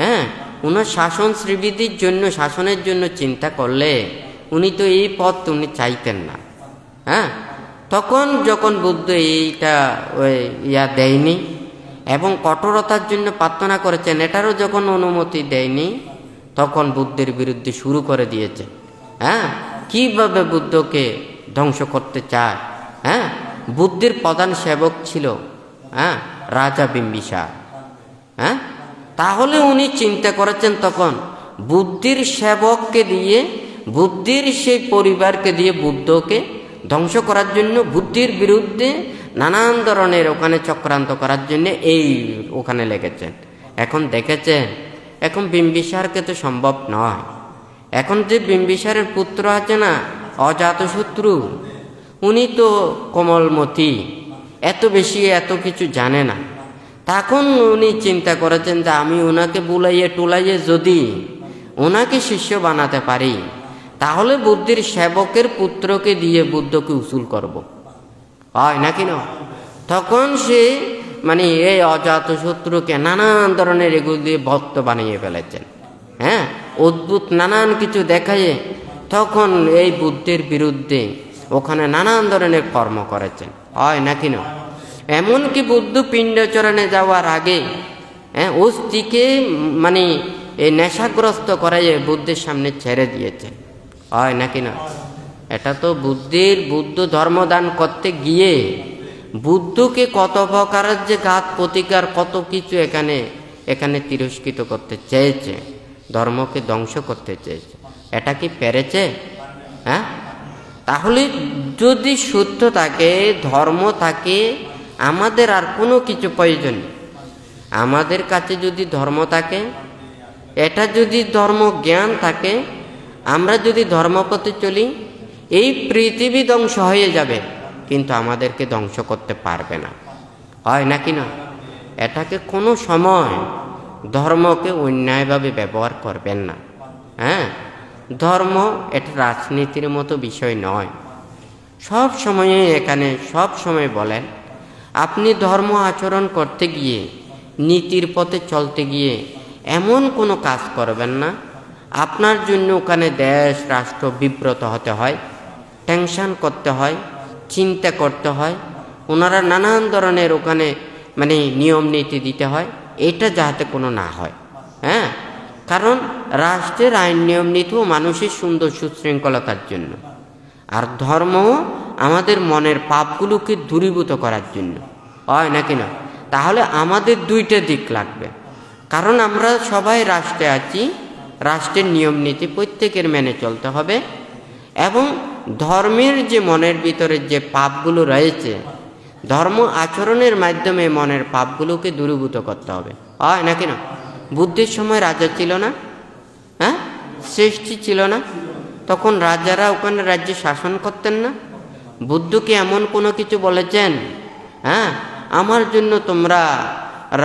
হ্যাঁ, ওনার শাসন শ্রীবিধির জন্য, শাসনের জন্য চিন্তা করলে উনি তো এই পথ উনি চাইতেন না। হ্যাঁ, তখন যখন বুদ্ধ এইটা দেয়নি এবং কঠোরতার জন্য প্রার্থনা করেছেন, এটারও যখন অনুমতি দেয়নি, তখন বুদ্ধের বিরুদ্ধে শুরু করে দিয়েছে। হ্যাঁ, কিভাবে বুদ্ধকে ধ্বংস করতে চায়। হ্যাঁ, বুদ্ধের প্রধান সেবক ছিল রাজা বিম্বিসার। হ্যাঁ, তাহলে উনি চিন্তা করেছেন তখন বুদ্ধির সেবককে দিয়ে, বুদ্ধির সেই পরিবারকে দিয়ে বুদ্ধকে ধ্বংস করার জন্য, বুদ্ধির বিরুদ্ধে নানান ধরনের ওখানে চক্রান্ত করার জন্য এই ওখানে লেগেছেন। এখন দেখেছেন এখন বিম্বিসারকে তো সম্ভব নয়। এখন যে বিম্বিসারের পুত্র আছে না, অজাতশত্রু, উনি তো কোমলমতি, এত বেশি এত কিছু জানে না। তখন উনি চিন্তা করেছেন যে আমি ওনাকে বুলাইয়ে টুলাইয়ে যদি ওনাকে শিষ্য বানাতে পারি, তাহলে বুদ্ধির সেবকের পুত্রকে দিয়ে বুদ্ধকে উসুল করব, হয় নাকি না? তখন সে মানে এই অজাতশত্রুকে নানান ধরনের এগুলো দিয়ে ভক্ত বানিয়ে ফেলেছেন। হ্যাঁ, অদ্ভুত নানান কিছু দেখায় তখন এই বুদ্ধের বিরুদ্ধে ওখানে নানান ধরনের কর্ম করেছেন, হয় নাকি না? এমনকি বুদ্ধ পিণ্ডচরণে যাওয়ার আগে ও স্ত্রীকে মানে এই নেশাগ্রস্ত করাইয়ে বুদ্ধের সামনে ছেড়ে দিয়েছে, হয় নাকি না? এটা তো বুদ্ধ ধর্মদান করতে গিয়ে বুদ্ধকে কত প্রকারের যে ঘাত প্রতিকার কত কিছু এখানে তিরস্কৃত করতে চেয়েছে, ধর্মকে ধ্বংস করতে চেয়েছে। এটা কি পেরেছে? হ্যাঁ, তাহলে যদি সত্য থাকে, ধর্ম থাকে, আমাদের আর কোনো কিছু প্রয়োজন নেই। আমাদের কাছে যদি ধর্ম থাকে, এটা যদি ধর্ম জ্ঞান থাকে, আমরা যদি ধর্মপথে চলি, এই পৃথিবী ধ্বংস হয়ে যাবে, কিন্তু আমাদেরকে ধ্বংস করতে পারবে না, হয় নাকি না? এটাকে কোনো সময় ধর্মকে অন্যায়ভাবে ব্যবহার করবেন না। হ্যাঁ, ধর্ম এটা রাজনীতির মতো বিষয় নয়। সব সময়ে এখানে সব সময় বলেন, আপনি ধর্ম আচরণ করতে গিয়ে, নীতির পথে চলতে গিয়ে এমন কোনো কাজ করবেন না আপনার জন্য ওখানে দেশ রাষ্ট্র বিব্রত হতে হয়, টেনশন করতে হয়, চিন্তা করতে হয়, ওনারা নানান ধরনের ওখানে মানে নিয়ম নীতি দিতে হয়, এটা যাতে কোনো না হয়। হ্যাঁ, কারণ রাষ্ট্রের আইন নিয়ম নীতিও মানুষের সুন্দর সুশৃঙ্খলতার জন্য, আর ধর্ম আমাদের মনের পাপগুলোকে দূরীভূত করার জন্য, হয় নাকি না? তাহলে আমাদের দুইটা দিক লাগবে, কারণ আমরা সবাই রাষ্ট্রে আছি, রাষ্ট্রের নিয়ম নীতি প্রত্যেকের মেনে চলতে হবে, এবং ধর্মের যে মনের ভিতরে যে পাপগুলো রয়েছে, ধর্ম আচরণের মাধ্যমে মনের পাপগুলোকে দূরীভূত করতে হবে, হয় নাকি না? বুদ্ধের সময় রাজা ছিল না? হ্যাঁ, সৃষ্টি ছিল না? তখন রাজারা ওখানে রাজ্যে শাসন করতেন না? বুদ্ধকে এমন কোনো কিছু বলেছেন, হ্যাঁ আমার জন্য তোমরা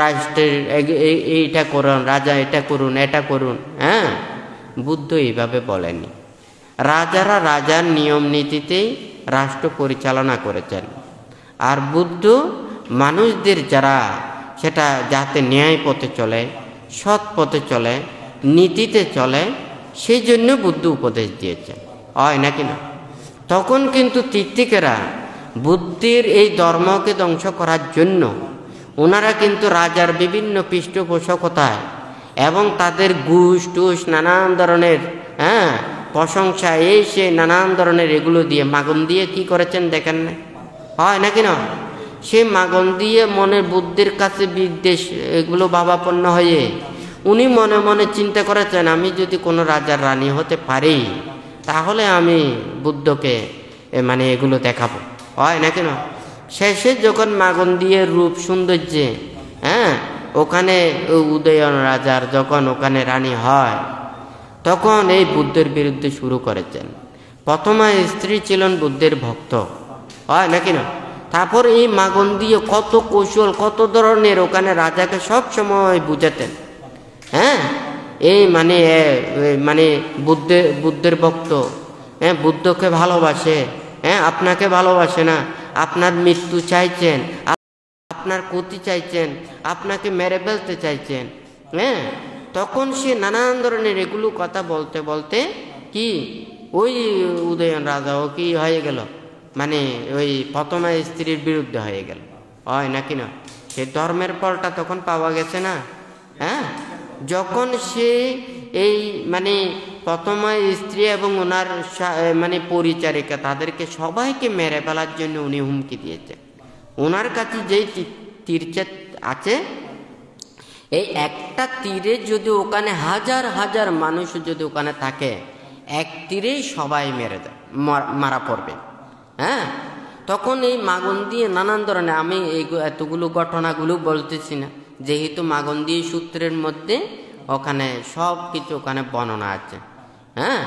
রাষ্ট্রের এইটা করুন, রাজা এটা করুন, এটা করুন? হ্যাঁ, বুদ্ধ এইভাবে বলেনি। রাজারা রাজার নিয়ম নীতিতেই রাষ্ট্র পরিচালনা করেছেন, আর বুদ্ধ মানুষদের যারা সেটা যাতে ন্যায় পথে চলে, সৎ পথে চলে, নীতিতে চলে, সেই জন্য বুদ্ধ উপদেশ দিয়েছেন, হয় নাকি না? তখন কিন্তু তীর্থিকেরা বুদ্ধের এই ধর্মকে ধ্বংস করার জন্য ওনারা কিন্তু রাজার বিভিন্ন পৃষ্ঠপোষকতায় এবং তাদের ঘুষ টুস নানান ধরনের প্রশংসা এই সে নানান ধরনের এগুলো দিয়ে মাগন দিয়ে কি করেছেন দেখেন না, হয় নাকি না? সে মাগন দিয়ে মনের বুদ্ধির কাছে বিদ্বেষ এগুলো ভাবাপন্ন হয়ে উনি মনে মনে চিন্তা করেছেন, আমি যদি কোনো রাজার রানী হতে পারি তাহলে আমি বুদ্ধকে মানে এগুলো দেখাবো, হয় নাকি না? শেষে যখন মাগন দিয়ে রূপ সৌন্দর্যে ওখানে উদয়ন রাজার যখন ওখানে রানী হয়, তখন এই বুদ্ধের বিরুদ্ধে শুরু করেছেন। প্রথমা স্ত্রী ছিলেন বুদ্ধের ভক্ত, হয় নাকি না? তারপর এই মাগন দিয়ে কত কৌশল কত ধরনের ওখানে রাজাকে সব সময় বুঝাতেন। হ্যাঁ, এই মানে বুদ্ধের ভক্ত, বুদ্ধকে ভালোবাসে, আপনাকে ভালোবাসে না, আপনার মৃত্যু চাইছেন, আপনার ক্ষতি চাইছেন, আপনাকে মেরে ফেলতে চাইছেন। তখন সে নানান ধরনের এগুলো কথা বলতে বলতে কি ওই উদয়ন রাজাও কি হয়ে গেল, মানে ওই প্রথমা স্ত্রীর বিরুদ্ধে হয়ে গেল, হয় নাকি না? সে ধর্মের ফলটা তখন পাওয়া গেছে না। যখন সে এই মানে প্রথমা স্ত্রী এবং ওনার মানে পরিচারিকা তাদেরকে সবাইকে মেরে ফেলার জন্য উনি হুমকি দিয়েছে। ওনার কাছে যেই তীরচাঁদ আছে, এই একটা তীরে যদি ওখানে হাজার হাজার মানুষ যদি ওখানে থাকে, এক তীরেই সবাই মারা পড়বে। তখন এই মাগন দিয়ে নানান ধরনের, আমি এই এতগুলো ঘটনাগুলো বলতেছি না, যেহেতু মাগন দিয়ে সূত্রের মধ্যে ওখানে সব কিছু ওখানে বর্ণনা আছে। হ্যাঁ,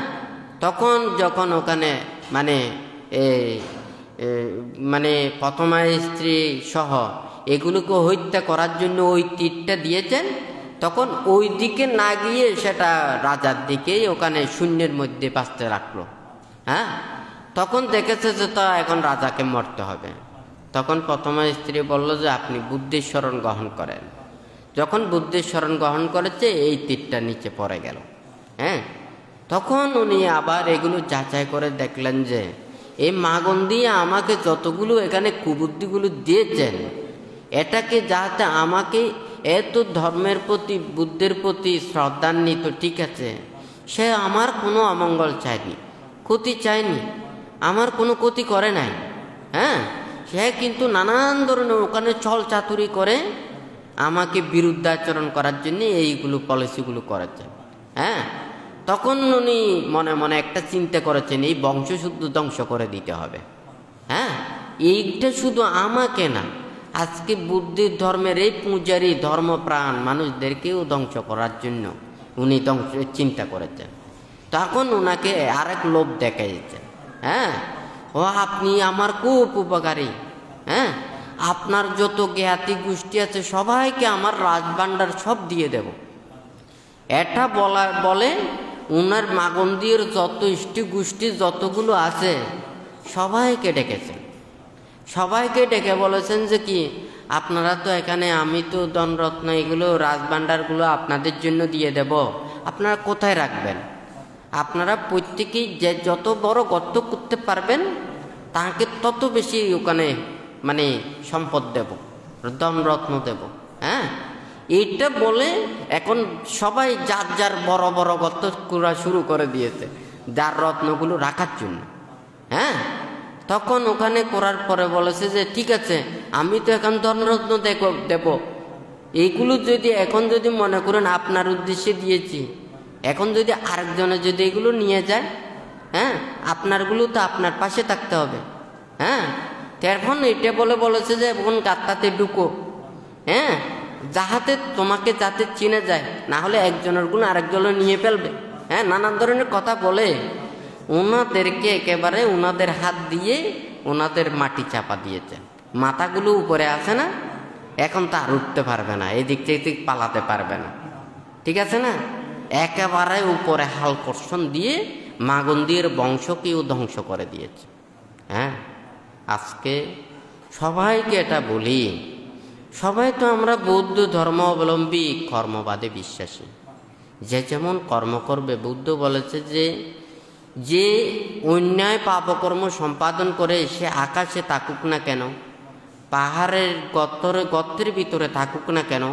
তখন যখন ওখানে মানে মানে প্রথমা স্ত্রী সহ এগুলোকে হত্যা করার জন্য ওই তীরটা দিয়েছেন, তখন ওই দিকে না গিয়ে সেটা রাজার দিকেই ওখানে শূন্যের মধ্যে বাঁচতে রাখলো। হ্যাঁ, তখন দেখেছে যে তা এখন রাজাকে মরতে হবে। তখন প্রথমা স্ত্রী বলল যে আপনি বুদ্ধির শরণ গ্রহণ করেন। যখন বুদ্ধির শরণ গ্রহণ করেছে এই তীরটা নিচে পড়ে গেল। হ্যাঁ, তখন উনি আবার এগুলো যাচাই করে দেখলেন যে এই মাগন দিয়ে আমাকে যতগুলো এখানে কুবুদ্ধিগুলো দিয়েছেন, এটাকে যাতে আমাকে এত ধর্মের প্রতি বুদ্ধের প্রতি শ্রদ্ধান্বিত, ঠিক আছে, সে আমার কোনো অমঙ্গল চায়নি, ক্ষতি চায়নি, আমার কোনো ক্ষতি করে নাই। হ্যাঁ, সে কিন্তু নানান ধরনের ওখানে ছল চাতুরি করে আমাকে বিরুদ্ধাচরণ করার জন্য এইগুলো পলিসিগুলো করেছেন। হ্যাঁ, তখন উনি মনে মনে একটা চিন্তা করেছেন এই বংশ শুদ্ধ ধ্বংস করে দিতে হবে। হ্যাঁ, এইটা শুধু আমাকে না, আজকে বুদ্ধির ধর্মের এই পূজারী ধর্মপ্রাণ মানুষদেরকেও ধ্বংস করার জন্য উনি চিন্তা করেছেন। তখন ওনাকে আরেক লোভ দেখাইছে। হ্যাঁ, ও আপনি আমার খুব উপকারী, হ্যাঁ, আপনার যত জ্ঞাতি গোষ্ঠী আছে সবাইকে আমার রাজভাণ্ডার সব দিয়ে দেব। এটা বলে উনার মাগন্দির যত ইষ্টি গোষ্ঠী যতগুলো আছে সবাইকে ডেকেছেন। সবাইকে ডেকে বলেছেন যে কি আপনারা তো এখানে, আমি তো ধনরত্ন এগুলো রাজভাণ্ডারগুলো আপনাদের জন্য দিয়ে দেব, আপনারা কোথায় রাখবেন? আপনারা প্রত্যেকেই যে যত বড় গর্ত করতে পারবেন তাকে তত বেশি ওখানে মানে সম্পদ দেব, ধনরত্ন দেব। হ্যাঁ, এইটা বলে এখন সবাই যার যার বড় বড় গর্ত করা শুরু করে দিয়েছে যার রত্নগুলো রাখার জন্য। হ্যাঁ, তখন ওখানে করার পরে বলেছে যে ঠিক আছে, আমি তো এখন ধনরত্ন দেব, এইগুলো যদি এখন যদি মনে করেন আপনার উদ্দেশ্যে দিয়েছি, এখন যদি আরেকজনে যদি এগুলো নিয়ে যায়, হ্যাঁ, আপনারগুলো তো আপনার পাশে থাকতে হবে। হ্যাঁ, এখন এটা বলেছে যে এখন গাত্তাতে ঢুকো, হ্যাঁ, যাহাতে তোমাকে যাতে চিনে যায়, না হলে একজনের গুণ আরেকজনে নিয়ে ফেলবে। হ্যাঁ, নানান ধরনের কথা বলে ওনাদেরকে একেবারে ওনাদের হাত দিয়ে ওনাদের মাটি চাপা দিয়েছেন। মাথাগুলো উপরে আছে না, এখন তো আর উঠতে পারবে না, এদিক থেকে পালাতে পারবে না, ঠিক আছে না, একেবারে উপরে হাল কর্ষণ দিয়ে মাগন্দির বংশকেও ধ্বংস করে দিয়েছে। হ্যাঁ, আজকে সবাইকে এটা বলি, সবাই তো আমরা বৌদ্ধ ধর্ম অবলম্বী, কর্মবাদে বিশ্বাসী। যে যেমন কর্ম করবে, বুদ্ধ বলেছে যে অন্যায় পাপকর্ম সম্পাদন করে সে আকাশে থাকুক না কেন, পাহাড়ের গর্তের ভিতরে থাকুক না কেন,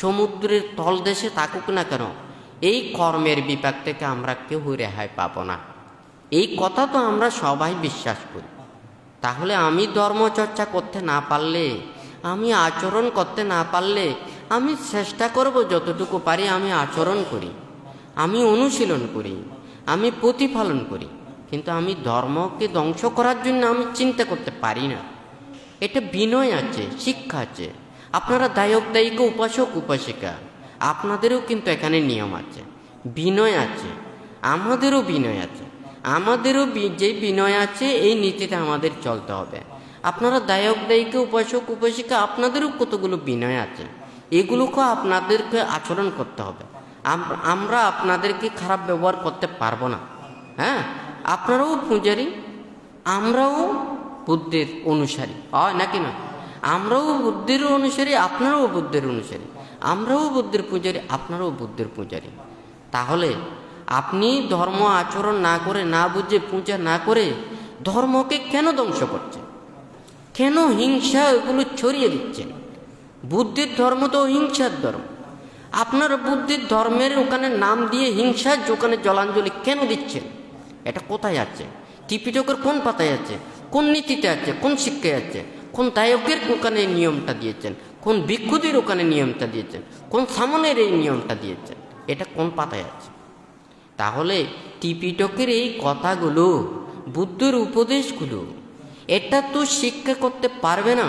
সমুদ্রের তলদেশে থাকুক না কেন, এই কর্মের বিপাক থেকে আমরা কেউ রেহাই পাব না। এই কথা তো আমরা সবাই বিশ্বাস করি। তাহলে আমি ধর্মচর্চা করতে না পারলে, আমি আচরণ করতে না পারলে, আমি চেষ্টা করব যতটুকু পারি আমি আচরণ করি, আমি অনুশীলন করি, আমি প্রতিপালন করি, কিন্তু আমি ধর্মকে ধ্বংস করার জন্য আমি চিন্তা করতে পারি না। এটা বিনয় আছে, শিক্ষা আছে। আপনারা দায়ক দায়িকা, উপাসক উপাসিকা, আপনাদেরও কিন্তু এখানে নিয়ম আছে, বিনয় আছে, আমাদেরও বিনয় আছে, আমাদেরও যে বিনয় আছে এই নীতিতে আমাদের চলতে হবে। আপনারা দায়ক দায়িকা, উপাসক উপাসিকা, আপনাদেরও কতগুলো বিনয় আছে, এগুলোকে আপনাদেরকে আচরণ করতে হবে। আমরা আপনাদেরকে খারাপ ব্যবহার করতে পারবো না। হ্যাঁ, আপনারাও পূজারী, আমরাও বুদ্ধের অনুসারী, হয় নাকি না? আমরাও বুদ্ধের অনুসারী, আপনারাও বুদ্ধের অনুসারী, আমরাও বুদ্ধের পূজারী, আপনারাও বুদ্ধের পূজারী। তাহলে আপনি ধর্ম আচরণ না করে, না বুঝে, পূজা না করে ধর্মকে কেন ধ্বংস করছেন? কেন হিংসা এগুলো ছড়িয়ে দিচ্ছেন? বুদ্ধের ধর্ম তো হিংসার ধর্ম। আপনারা বুদ্ধের ধর্মের ওখানে নাম দিয়ে হিংসার ওখানে জলাঞ্জলি কেন দিচ্ছেন? এটা কোথায় আছে? ত্রিপিটকের কোন পাতায় আছে? কোন নীতিতে আছে? কোন শিক্ষায় আছে? কোন দায়কের ওখানে নিয়মটা দিয়েছেন? কোন ভিক্ষুদের ওখানে নিয়মটা দিয়েছেন? কোন সামনের এই নিয়মটা দিয়েছেন? এটা কোন পাতায় আছে? তাহলে ত্রিপিটকের এই কথাগুলো, বুদ্ধের উপদেশগুলো, এটা তো শিক্ষা করতে পারবে না,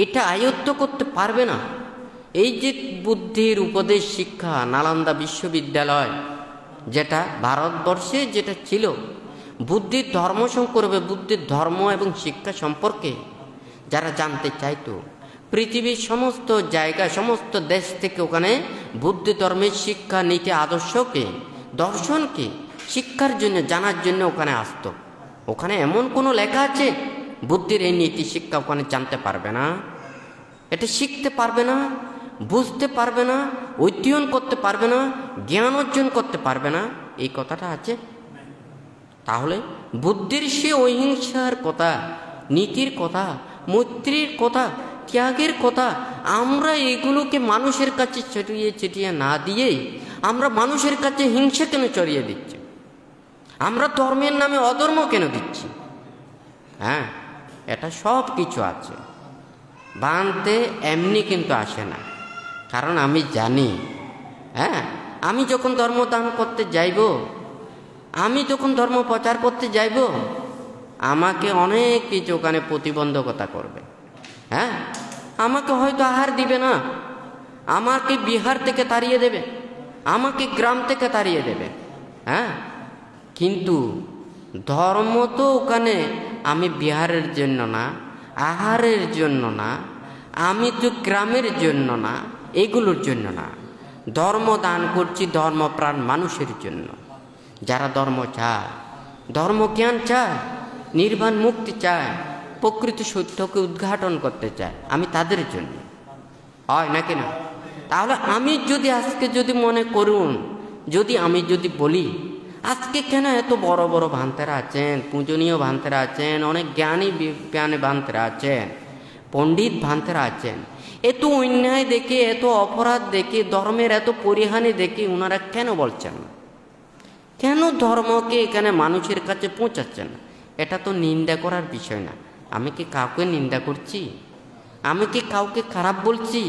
এটা আয়ত্ত করতে পারবে না। এই যে বুদ্ধির উপদেশ শিক্ষা, নালন্দা বিশ্ববিদ্যালয়, যেটা ভারতবর্ষে যেটা ছিল, বুদ্ধির ধর্ম সম্পর্কে, বুদ্ধির ধর্ম এবং শিক্ষা সম্পর্কে যারা জানতে চাইতো, পৃথিবীর সমস্ত জায়গা, সমস্ত দেশ থেকে ওখানে বুদ্ধ ধর্মের শিক্ষা, নীতি, আদর্শকে, দর্শনকে শিক্ষার জন্য, জানার জন্য ওখানে আসতো। ওখানে এমন কোনো লেখা আছে বুদ্ধির এই নীতি শিক্ষা ওখানে জানতে পারবে না, এটা শিখতে পারবে না, বুঝতে পারবে না, অধ্যয়ন করতে পারবে না, জ্ঞান অর্জন করতে পারবে না, এই কথাটা আছে? তাহলে বুদ্ধির সে অহিংসার কথা, নীতির কথা, মৈত্রীর কথা, ত্যাগের কথা, আমরা এগুলোকে মানুষের কাছে ছড়িয়ে ছিটিয়ে না দিয়ে আমরা মানুষের কাছে হিংসা কেন ছড়িয়ে দিচ্ছি? আমরা ধর্মের নামে অধর্ম কেন দিচ্ছি? হ্যাঁ, এটা সব কিছু আছে। বাঁধতে এমনি কিন্তু আসে না, কারণ আমি জানি, হ্যাঁ, আমি যখন ধর্ম দান করতে যাইব, আমি যখন ধর্ম প্রচার করতে যাইব, আমাকে অনেক কিছু ওখানে প্রতিবন্ধকতা করবে। হ্যাঁ, আমাকে হয়তো আহার দিবে না, আমাকে বিহার থেকে তাড়িয়ে দেবে, আমাকে গ্রাম থেকে তাড়িয়ে দেবে। হ্যাঁ, কিন্তু ধর্ম তো ওখানে আমি বিহারের জন্য না, আহারের জন্য না, আমি তো গ্রামের জন্য না, এগুলোর জন্য না। ধর্ম দান করছি ধর্মপ্রাণ মানুষের জন্য, যারা ধর্ম চায়, ধর্ম জ্ঞান চায়, নির্বাণ মুক্তি চায়, প্রকৃত সত্যকে উদ্ঘাটন করতে চায়, আমি তাদের জন্য। হয় নাকি না? তাহলে আমি যদি আজকে যদি মনে করুন, আমি যদি বলি আজকে কেন এত বড় বড় ভান্তেরা আছেন, পূজনীয় ভান্তেরা আছেন, অনেক জ্ঞানী জ্ঞানী ভান্তেরা আছেন, পণ্ডিত ভান্তেরা আছেন, এত অন্যায় দেখে, এত অপরাধ দেখে, ধর্মের এত পরিহানি দেখে ওনারা কেন বলছেন না? কেন ধর্মকে এখানে মানুষের কাছে পৌঁছাচ্ছেন না? এটা তো নিন্দা করার বিষয় না। আমি কি কাউকে নিন্দা করছি? আমি কি কাউকে খারাপ বলছি?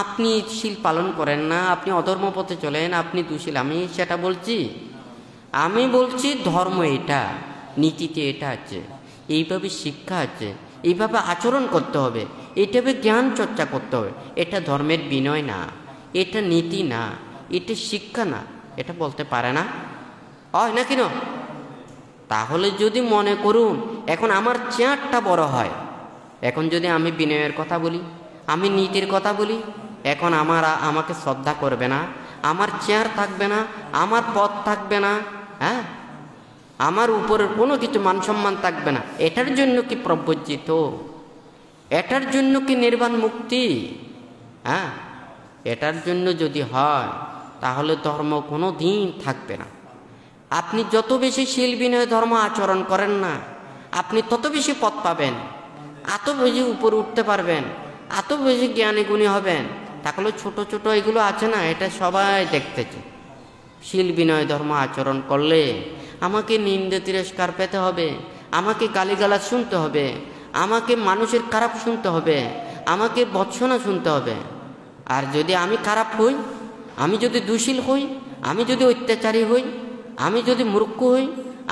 আপনি শীল পালন করেন না, আপনি অধর্ম পথে চলেন, আপনি দুশীল, আমি সেটা বলছি? আমি বলছি ধর্ম এটা, নীতিতে এটা আছে, এইভাবে শিক্ষা আছে, এইভাবে আচরণ করতে হবে, এইভাবে জ্ঞান চর্চা করতে হবে। এটা ধর্মের বিনয় না, এটা নীতি না, এটা শিক্ষা না, এটা বলতে পারে না? হয় না কেন? তাহলে যদি মনে করুন এখন আমার চেয়ারটা বড় হয়, এখন যদি আমি বিনয়ের কথা বলি, আমি নীতির কথা বলি, এখন আমাকে শ্রদ্ধা করবে না, আমার চেয়ার থাকবে না, আমার পদ থাকবে না, হ্যাঁ, আমার উপরের কোনো কিছু মান সম্মান থাকবে না। এটার জন্য কি প্রবজ্জিত? এটার জন্য কি নির্বাণ মুক্তি? হ্যাঁ, এটার জন্য যদি হয় তাহলে ধর্ম কোনো দিন থাকবে না। আপনি যত বেশি শীল বিনয় ধর্ম আচরণ করেন না, আপনি তত বেশি পথ পাবেন, এত বেশি উপরে উঠতে পারবেন, এত বেশি জ্ঞানী গুণী হবেন। তাহলে ছোট ছোট এগুলো আছে না, এটা সবাই দেখতেছে। শীল বিনয় ধর্ম আচরণ করলে আমাকে নিন্দে তিরস্কার পেতে হবে, আমাকে গালিগালাজ শুনতে হবে, আমাকে মানুষের খারাপ শুনতে হবে, আমাকে ভৎসনা শুনতে হবে। আর যদি আমি খারাপ হই, আমি যদি দুশীল হই, আমি যদি অত্যাচারী হই, আমি যদি মূর্খ হই,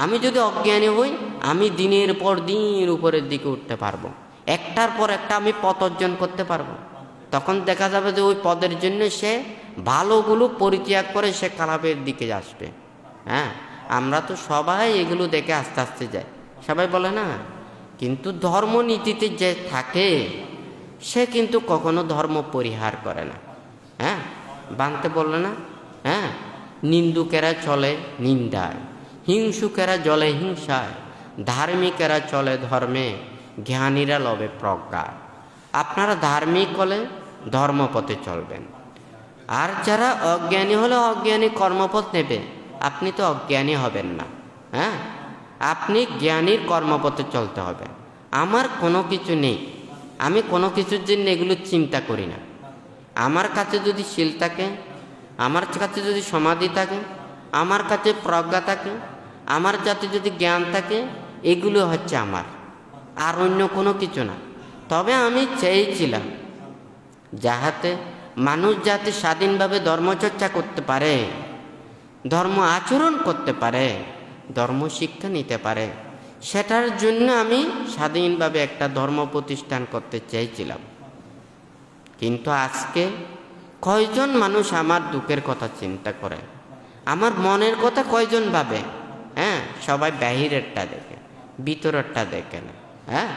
আমি যদি অজ্ঞানী হই, আমি দিনের পর দিন উপরের দিকে উঠতে পারবো, একটার পর একটা আমি পথ অর্জন করতে পারবো। তখন দেখা যাবে যে ওই পদের জন্য সে ভালোগুলো পরিত্যাগ করে সে খারাপের দিকে আসবে। হ্যাঁ, আমরা তো সবাই এগুলো দেখে আস্তে আস্তে যাই, সবাই বলে না। কিন্তু ধর্মনীতিতে যে থাকে সে কিন্তু কখনো ধর্ম পরিহার করে না। হ্যাঁ, বানতে বললে না, হ্যাঁ, নিন্দুকেরা চলে নিন্দায়, হিংসুকেরা জ্বলে হিংসায়, ধার্মিকেরা চলে ধর্মে, জ্ঞানীরা লবে প্রজ্ঞায়। আপনারা ধার্মিক হলে ধর্মপথে চলবেন, আর যারা অজ্ঞানী হলে অজ্ঞানী কর্মপথ নেবে। আপনি তো অজ্ঞানী হবেন না, হ্যাঁ, আপনি জ্ঞানীর কর্মপথে চলতে হবে। আমার কোনো কিছু নেই, আমি কোনো কিছুর জন্য এগুলো চিন্তা করি না। আমার কাছে যদি শীল থাকে, আমার কাছে যদি সমাধি থাকে, আমার কাছে প্রজ্ঞা থাকে, আমার কাছে যদি জ্ঞান থাকে, এগুলো হচ্ছে আমার, আর অন্য কোনো কিছু না। তবে আমি চেয়েছিলাম যাহাতে মানুষ যাতে স্বাধীনভাবে ধর্মচর্চা করতে পারে, ধর্ম আচরণ করতে পারে, ধর্ম শিক্ষা নিতে পারে, সেটার জন্য আমি স্বাধীনভাবে একটা ধর্ম প্রতিষ্ঠান করতে চেয়েছিলাম। কিন্তু আজকে কয়জন মানুষ আমার দুঃখের কথা চিন্তা করে? আমার মনের কথা কয়জন ভাবে? হ্যাঁ, সবাই বাহিরেরটা দেখে, ভিতরেরটা দেখে না। হ্যাঁ,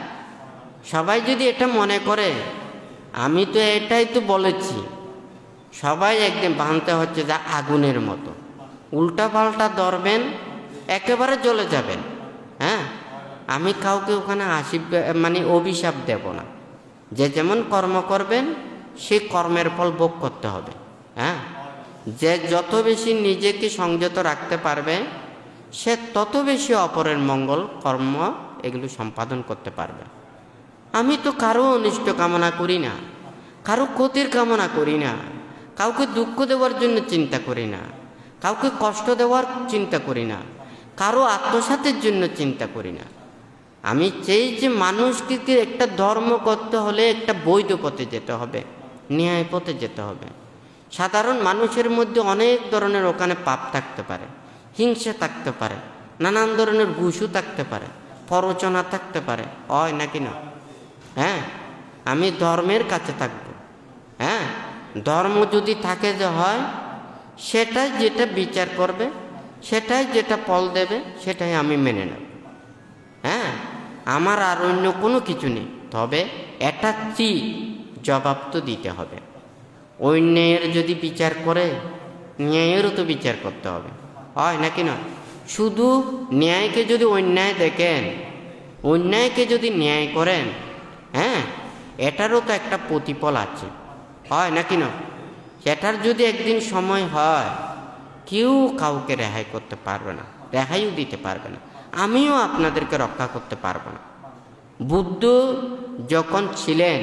সবাই যদি এটা মনে করে আমি তো এটাই তো বলেছি, সবাই একদিন বাঁধতে হচ্ছে যা আগুনের মতো, উল্টা পাল্টা ধরবেন, একেবারে জ্বলে যাবেন। হ্যাঁ, আমি কাউকে ওখানে অভিশাপ দেব না। যে যেমন কর্ম করবেন সেই কর্মের ফল ভোগ করতে হবে। হ্যাঁ, যে যত বেশি নিজেকে সংযত রাখতে পারবে সে তত বেশি অপরের মঙ্গল কর্ম এগুলো সম্পাদন করতে পারবে। আমি তো কারো অনিষ্ট কামনা করি না, কারো ক্ষতির কামনা করি না, কাউকে দুঃখ দেওয়ার জন্য চিন্তা করি না, কাউকে কষ্ট দেওয়ার চিন্তা করি না, কারো আত্মসাতের জন্য চিন্তা করি না। আমি চাই যে মানুষকে একটা ধর্ম করতে হলে একটা বৈধ পথে যেতে হবে, ন্যায় পথে যেতে হবে। সাধারণ মানুষের মধ্যে অনেক ধরনের ওখানে পাপ থাকতে পারে, হিংসা থাকতে পারে, নানান ধরনের ঘুষও থাকতে পারে, প্ররোচনা থাকতে পারে, হয় নাকি না? হ্যাঁ, আমি ধর্মের কাছে থাকবো। হ্যাঁ, ধর্ম যদি থাকে যে হয় সেটাই যেটা বিচার করবে, সেটাই যেটা ফল দেবে, সেটাই আমি মেনে নেব। হ্যাঁ, আমার আর অন্য কোনো কিছু নেই। তবে এটা ঠিক জবাব তো দিতে হবে। অন্যায়ের যদি বিচার করে ন্যায়েরও তো বিচার করতে হবে, হয় নাকি না? শুধু ন্যায়কে যদি অন্যায় দেখেন, অন্যায়কে যদি ন্যায় করেন, হ্যাঁ, এটারও তো একটা প্রতিফল আছে, হয় নাকি না? সেটার যদি একদিন সময় হয় কেউ কাউকে রেহাই করতে পারবে না, রেহাইও দিতে পারবে না, আমিও আপনাদেরকে রক্ষা করতে পারবো না। বুদ্ধ যখন ছিলেন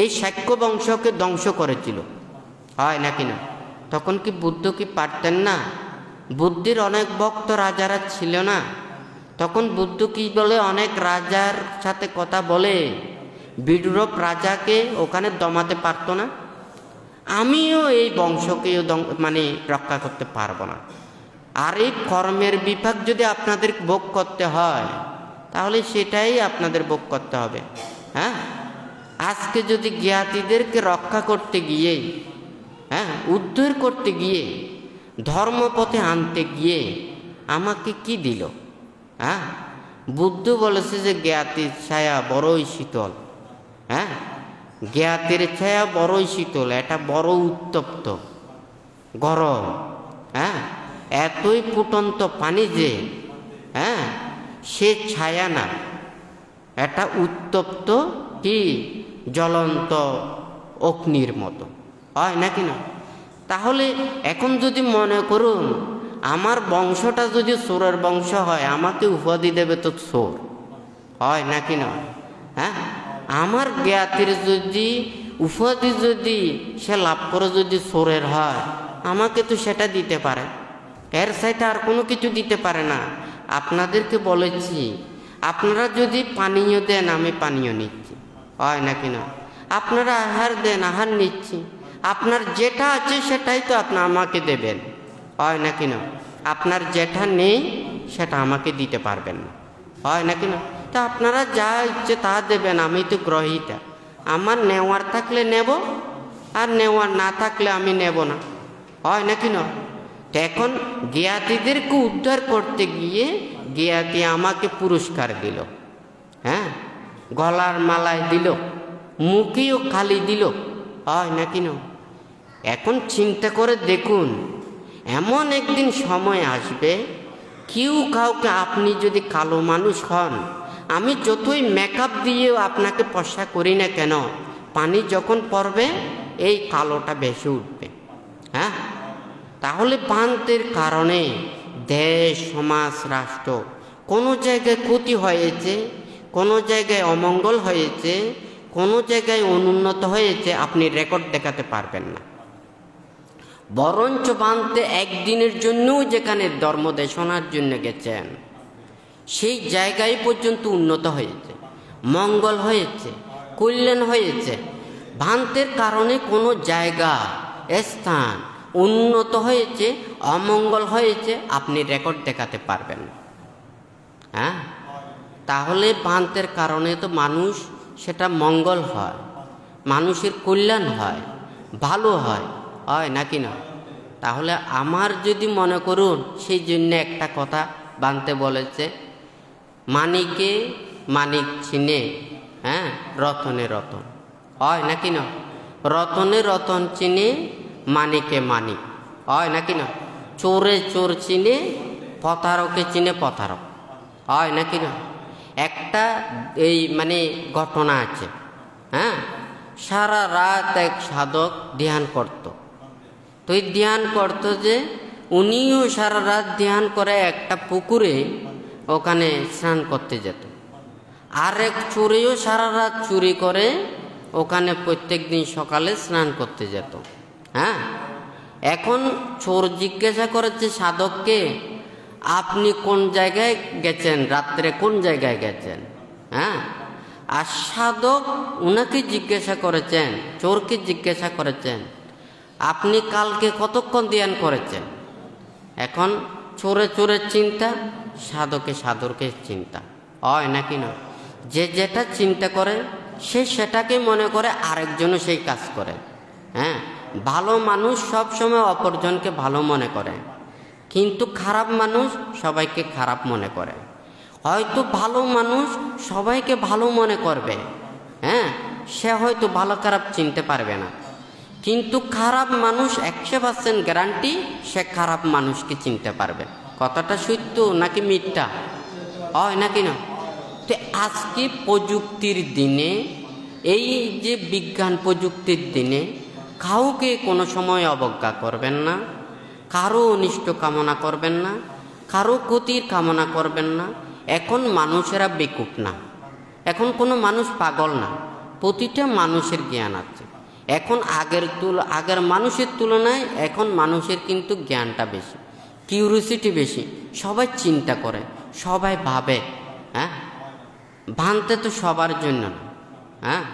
এই শাক্য বংশকে ধ্বংস করেছিল, হয় নাকি না? তখন কি বুদ্ধ কি পারতেন না? বুদ্ধির অনেক ভক্ত রাজারা ছিল না? তখন বুদ্ধ কি বলে, অনেক রাজার সাথে কথা বলে বিদুরপ রাজাকে ওখানে দমাতে পারতো না? আমিও এই বংশকেও রক্ষা করতে পারবো না। আর এই কর্মের বিপাক যদি আপনাদের ভোগ করতে হয় তাহলে সেটাই আপনাদের ভোগ করতে হবে। হ্যাঁ, আজকে যদি জ্ঞাতিদেরকে রক্ষা করতে গিয়ে, হ্যাঁ, উদ্ধার করতে গিয়ে, ধর্মপথে আনতে গিয়ে আমাকে কি দিল? হ্যাঁ, বুদ্ধ বলেছে যে জ্ঞাতির ছায়া বড়ই শীতল। হ্যাঁ, জ্ঞাতির ছায়া বড়ই শীতল, এটা বড় উত্তপ্ত গরম। হ্যাঁ, এতই ফুটন্ত পানি যে, হ্যাঁ, সে ছায়া না, এটা উত্তপ্ত কি জ্বলন্ত অগ্নির মতো, হয় নাকি না? তাহলে এখন যদি মনে করুন আমার বংশটা যদি চোরের বংশ হয়, আমাকে উপাধি দেবে তো চোর, হয় নাকি না? হ্যাঁ, আমার জ্ঞাতির যদি উপাধি যদি সে লাভ করে যদি চোরের হয়, আমাকে তো সেটা দিতে পারে, এর সাইডে আর কোনো কিছু দিতে পারে না। আপনাদেরকে বলেছি আপনারা যদি পানীয় দেন আমি পানীয় নিচ্ছি, হয় নাকি না? আপনারা আহার দেন, আহার নিচ্ছি। আপনার যেটা আছে সেটাই তো আপনি আমাকে দেবেন, হয় নাকি না? আপনার যেটা নেই সেটা আমাকে দিতে পারবেন না, হয় নাকি না? তা আপনারা যা ইচ্ছে তা দেবেন, আমি তো গ্রহীতা। আমার নেওয়ার থাকলে নেব, আর নেওয়ার না থাকলে আমি নেব না, হয় নাকি না? এখন জ্ঞাতিদেরকে উদ্ধার করতে গিয়ে জ্ঞাতি আমাকে পুরস্কার দিল, হ্যাঁ, গলার মালায় দিল, মুখেও খালি দিল, হয় নাকি না? এখন চিন্তা করে দেখুন, এমন একদিন সময় আসবে কেউ কাউকে, আপনি যদি কালো মানুষ হন, আমি যতই মেকআপ দিয়েও আপনাকে পয়সা করি না কেন, পানি যখন পড়বে এই কালোটা বেশি উঠবে। হ্যাঁ, তাহলে পান্তের কারণে দেশ, সমাজ, রাষ্ট্র কোনো জায়গায় ক্ষতি হয়েছে, কোনো জায়গায় অমঙ্গল হয়েছে, কোনো জায়গায় অনুন্নত হয়েছে, আপনি রেকর্ড দেখাতে পারবেন না। বরঞ্চ বাঁধতে একদিনের জন্যও যেখানে ধর্ম দেশনার জন্য গেছেন সেই জায়গায় পর্যন্ত উন্নত হয়েছে, মঙ্গল হয়েছে, কল্যাণ হয়েছে। ভ্রান্তের কারণে কোনো জায়গা, স্থান উন্নত হয়েছে, অমঙ্গল হয়েছে, আপনি রেকর্ড দেখাতে পারবেন না। হ্যাঁ, তাহলে ভ্রান্তের কারণে তো মানুষ সেটা মঙ্গল হয়, মানুষের কল্যাণ হয়, ভালো হয়, হয় নাকি না? তাহলে আমার যদি মনে করুন, সেই জন্য একটা কথা বানতে বলেছে, মানিকে মানিক চিনে, হ্যাঁ, রতনে রতন হয় নাকি না? রতনে রতন চিনে, মানিকে মানিক হয় নাকি না? চোরে চোর চিনে, পথারকে চিনে পথারক হয় নাকি না? একটা এই মানে ঘটনা আছে, হ্যাঁ, সারা রাত এক সাধক ধ্যান করত। তো এই ধ্যান করতো যে উনিও সারা রাত ধ্যান করে একটা পুকুরে ওখানে স্নান করতে যেত। আর এক চোরেও সারা রাত চুরি করে ওখানে প্রত্যেক দিন সকালে স্নান করতে যেত। হ্যাঁ, এখন চোর জিজ্ঞাসা করেছে সাধককে, আপনি কোন জায়গায় গেছেন, রাত্রে কোন জায়গায় গেছেন? হ্যাঁ, আর সাধক উনাকে জিজ্ঞাসা করেছেন, চোরকে জিজ্ঞাসা করেছেন, আপনি কালকে কতক্ষণ ধ্যান করেছেন? এখন চোরে চোরের চিন্তা, সাধকে সাধকের চিন্তা হয় নাকি না? যে যেটা চিন্তা করে সে সেটাকে মনে করে, আরেকজনও সেই কাজ করে। হ্যাঁ, ভালো মানুষ সবসময় অপরজনকে ভালো মনে করে, কিন্তু খারাপ মানুষ সবাইকে খারাপ মনে করে। হয়তো ভালো মানুষ সবাইকে ভালো মনে করবে, হ্যাঁ, সে হয়তো ভালো খারাপ চিনতে পারবে না, কিন্তু খারাপ মানুষ 100% গ্যারান্টি সে খারাপ মানুষকে চিনতে পারবে। কথাটা সত্য নাকি মিথ্যা? হয় নাকি না? তো আজকে প্রযুক্তির দিনে, এই যে বিজ্ঞান প্রযুক্তির দিনে, কাউকে কোনো সময় অবজ্ঞা করবেন না, কারো অনিষ্ট কামনা করবেন না, কারো ক্ষতির কামনা করবেন না। এখন মানুষেরা বেকুব না, এখন কোনো মানুষ পাগল না, প্রতিটা মানুষের জ্ঞান আছে। এখন আগের মানুষের তুলনায় এখন মানুষের কিন্তু জ্ঞানটা বেশি, কিউরিওসিটি বেশি, সবাই চিন্তা করে, সবাই ভাবে। হ্যাঁ, ভাবতে তো সবার জন্য না। হ্যাঁ,